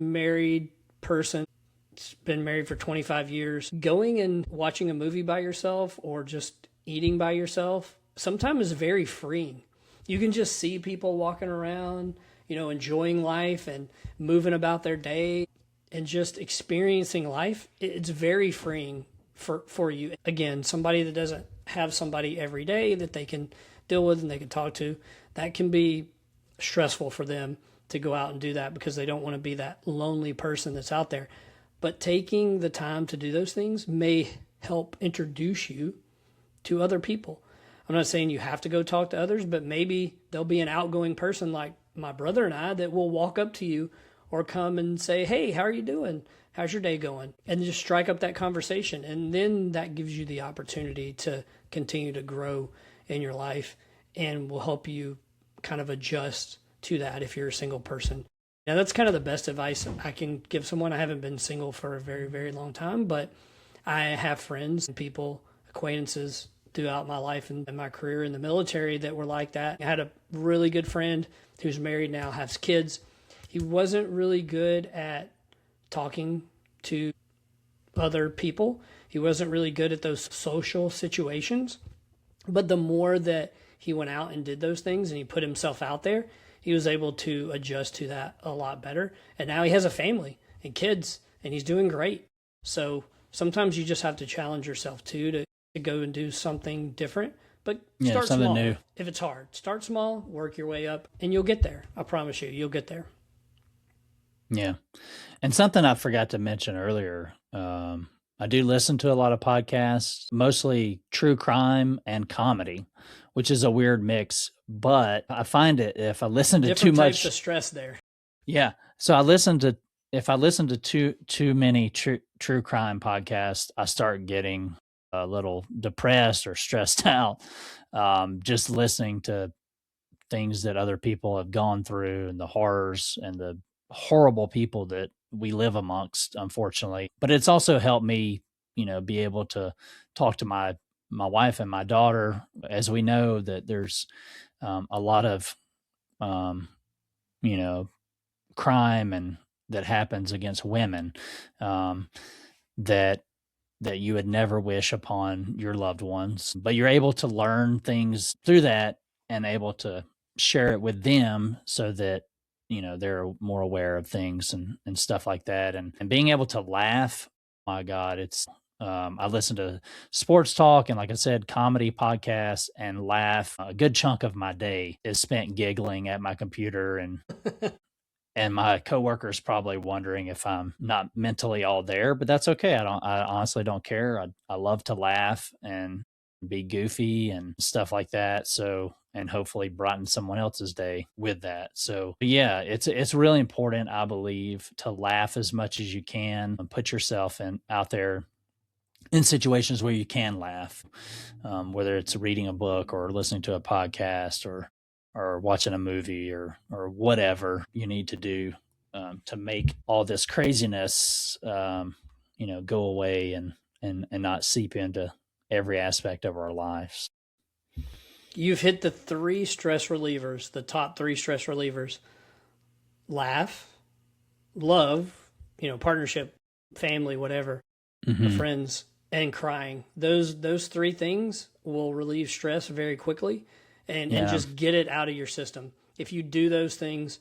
married person, it's been married for 25 years, going and watching a movie by yourself or just eating by yourself sometimes is very freeing. You can just see people walking around, enjoying life and moving about their day and just experiencing life. It's very freeing for you. Again, somebody that doesn't have somebody every day that they can deal with and they can talk to, that can be stressful for them to go out and do that because they don't want to be that lonely person that's out there. But taking the time to do those things may help introduce you to other people. I'm not saying you have to go talk to others, but maybe there'll be an outgoing person like my brother and I that will walk up to you or come and say, hey, how are you doing? How's your day going? And just strike up that conversation. And then that gives you the opportunity to continue to grow in your life and will help you kind of adjust to that if you're a single person. Now, that's kind of the best advice I can give someone. I haven't been single for a very, very long time, but I have friends and people, acquaintances throughout my life and my career in the military that were like that. I had a really good friend who's married now, has kids. He wasn't really good at talking to other people. He wasn't really good at those social situations. But the more that he went out and did those things and he put himself out there, he was able to adjust to that a lot better. And now he has a family and kids and he's doing great. So sometimes you just have to challenge yourself too, to to go and do something different. But Yeah, start something small. new. If it's hard, start small, work your way up, and you'll get there. I promise you, you'll get there. Yeah. And something I forgot to mention earlier, I do listen to a lot of podcasts, mostly true crime and comedy, which is a weird mix. But I find it if I listen to too Different types much, of stress there. yeah. So I listen to if I listen to too many true crime podcasts, I start getting a little depressed or stressed out. Just listening to things that other people have gone through and the horrors and the horrible people that we live amongst, unfortunately. But it's also helped me, be able to talk to my wife and my daughter, as we know that there's a lot of you know crime and that happens against women, that you would never wish upon your loved ones, but you're able to learn things through that and able to share it with them so that they're more aware of things and stuff like that, and being able to laugh. My God, it's I listen to sports talk and, like I said, comedy podcasts and laugh. A good chunk of my day is spent giggling at my computer, and my coworkers probably wondering if I'm not mentally all there, but that's okay. I honestly don't care. I love to laugh and be goofy and stuff like that. So, and hopefully brighten someone else's day with that. So yeah, it's really important, I believe, to laugh as much as you can and put yourself out there in situations where you can laugh, whether it's reading a book or listening to a podcast or watching a movie or whatever you need to do to make all this craziness, go away and not seep into every aspect of our lives. You've hit the three stress relievers, the top three stress relievers: laugh, love, partnership, family, whatever, friends, and crying. Those three things will relieve stress very quickly. And just get it out of your system. If you do those things,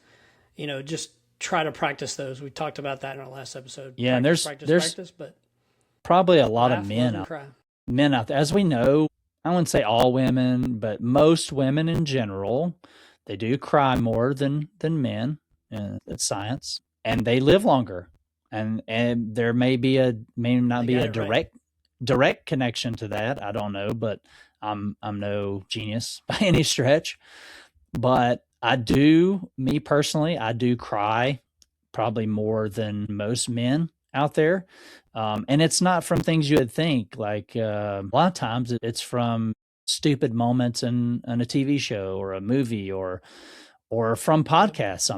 just try to practice those. We talked about that in our last episode. Yeah, practice, and there's practice, but probably a lot laugh, of love, and men out there. As we know, I wouldn't say all women, but most women in general, they do cry more than men. It's science, and they live longer. And there may not be a direct connection to that. I don't know, but I'm no genius by any stretch, but me personally, I do cry probably more than most men out there. And it's not from things you would think. Like a lot of times it's from stupid moments in a TV show or a movie or from podcasts.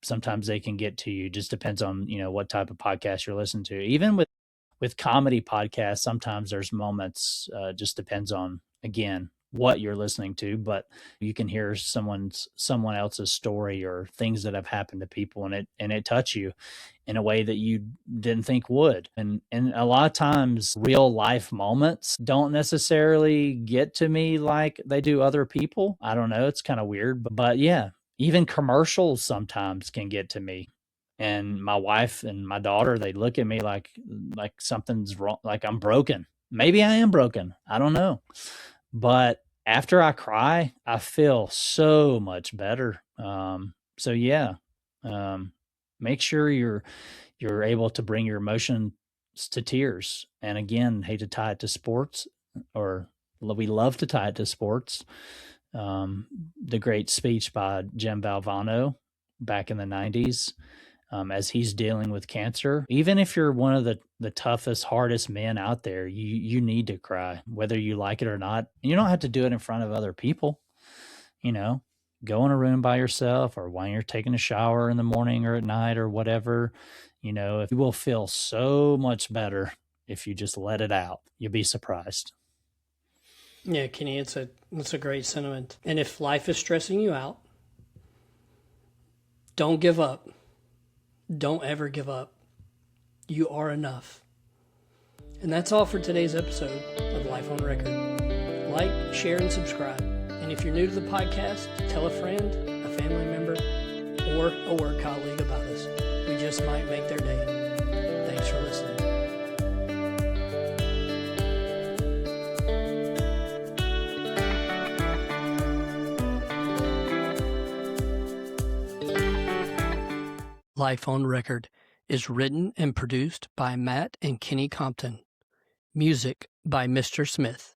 Sometimes they can get to you. Just depends on, what type of podcast you're listening to. Even with comedy podcasts, sometimes there's moments, just depends on, again, what you're listening to, but you can hear someone else's story or things that have happened to people, and it touch you in a way that you didn't think would. And a lot of times real life moments don't necessarily get to me like they do other people. I don't know. It's kind of weird, but yeah, even commercials sometimes can get to me. And my wife and my daughter, they look at me like something's wrong, like I'm broken. Maybe I am broken. I don't know. But after I cry, I feel so much better. So yeah, make sure you're able to bring your emotions to tears. And again, hate to tie it to sports, or we love to tie it to sports. The great speech by Jim Valvano back in the 90s. As he's dealing with cancer. Even if you're one of the toughest, hardest men out there, you need to cry, whether you like it or not. You don't have to do it in front of other people. Go in a room by yourself, or while you're taking a shower in the morning or at night or whatever. If you will feel so much better if you just let it out. You'll be surprised. Yeah, Kenny, it's a great sentiment. And if life is stressing you out, don't give up. Don't ever give up. You are enough. And that's all for today's episode of Life on Record. Like, share, and subscribe. And if you're new to the podcast, tell a friend, a family member, or a work colleague about us. We just might make their day. Thanks for listening. Life on Record is written and produced by Matt and Kenny Compton. Music by Mr. Smith.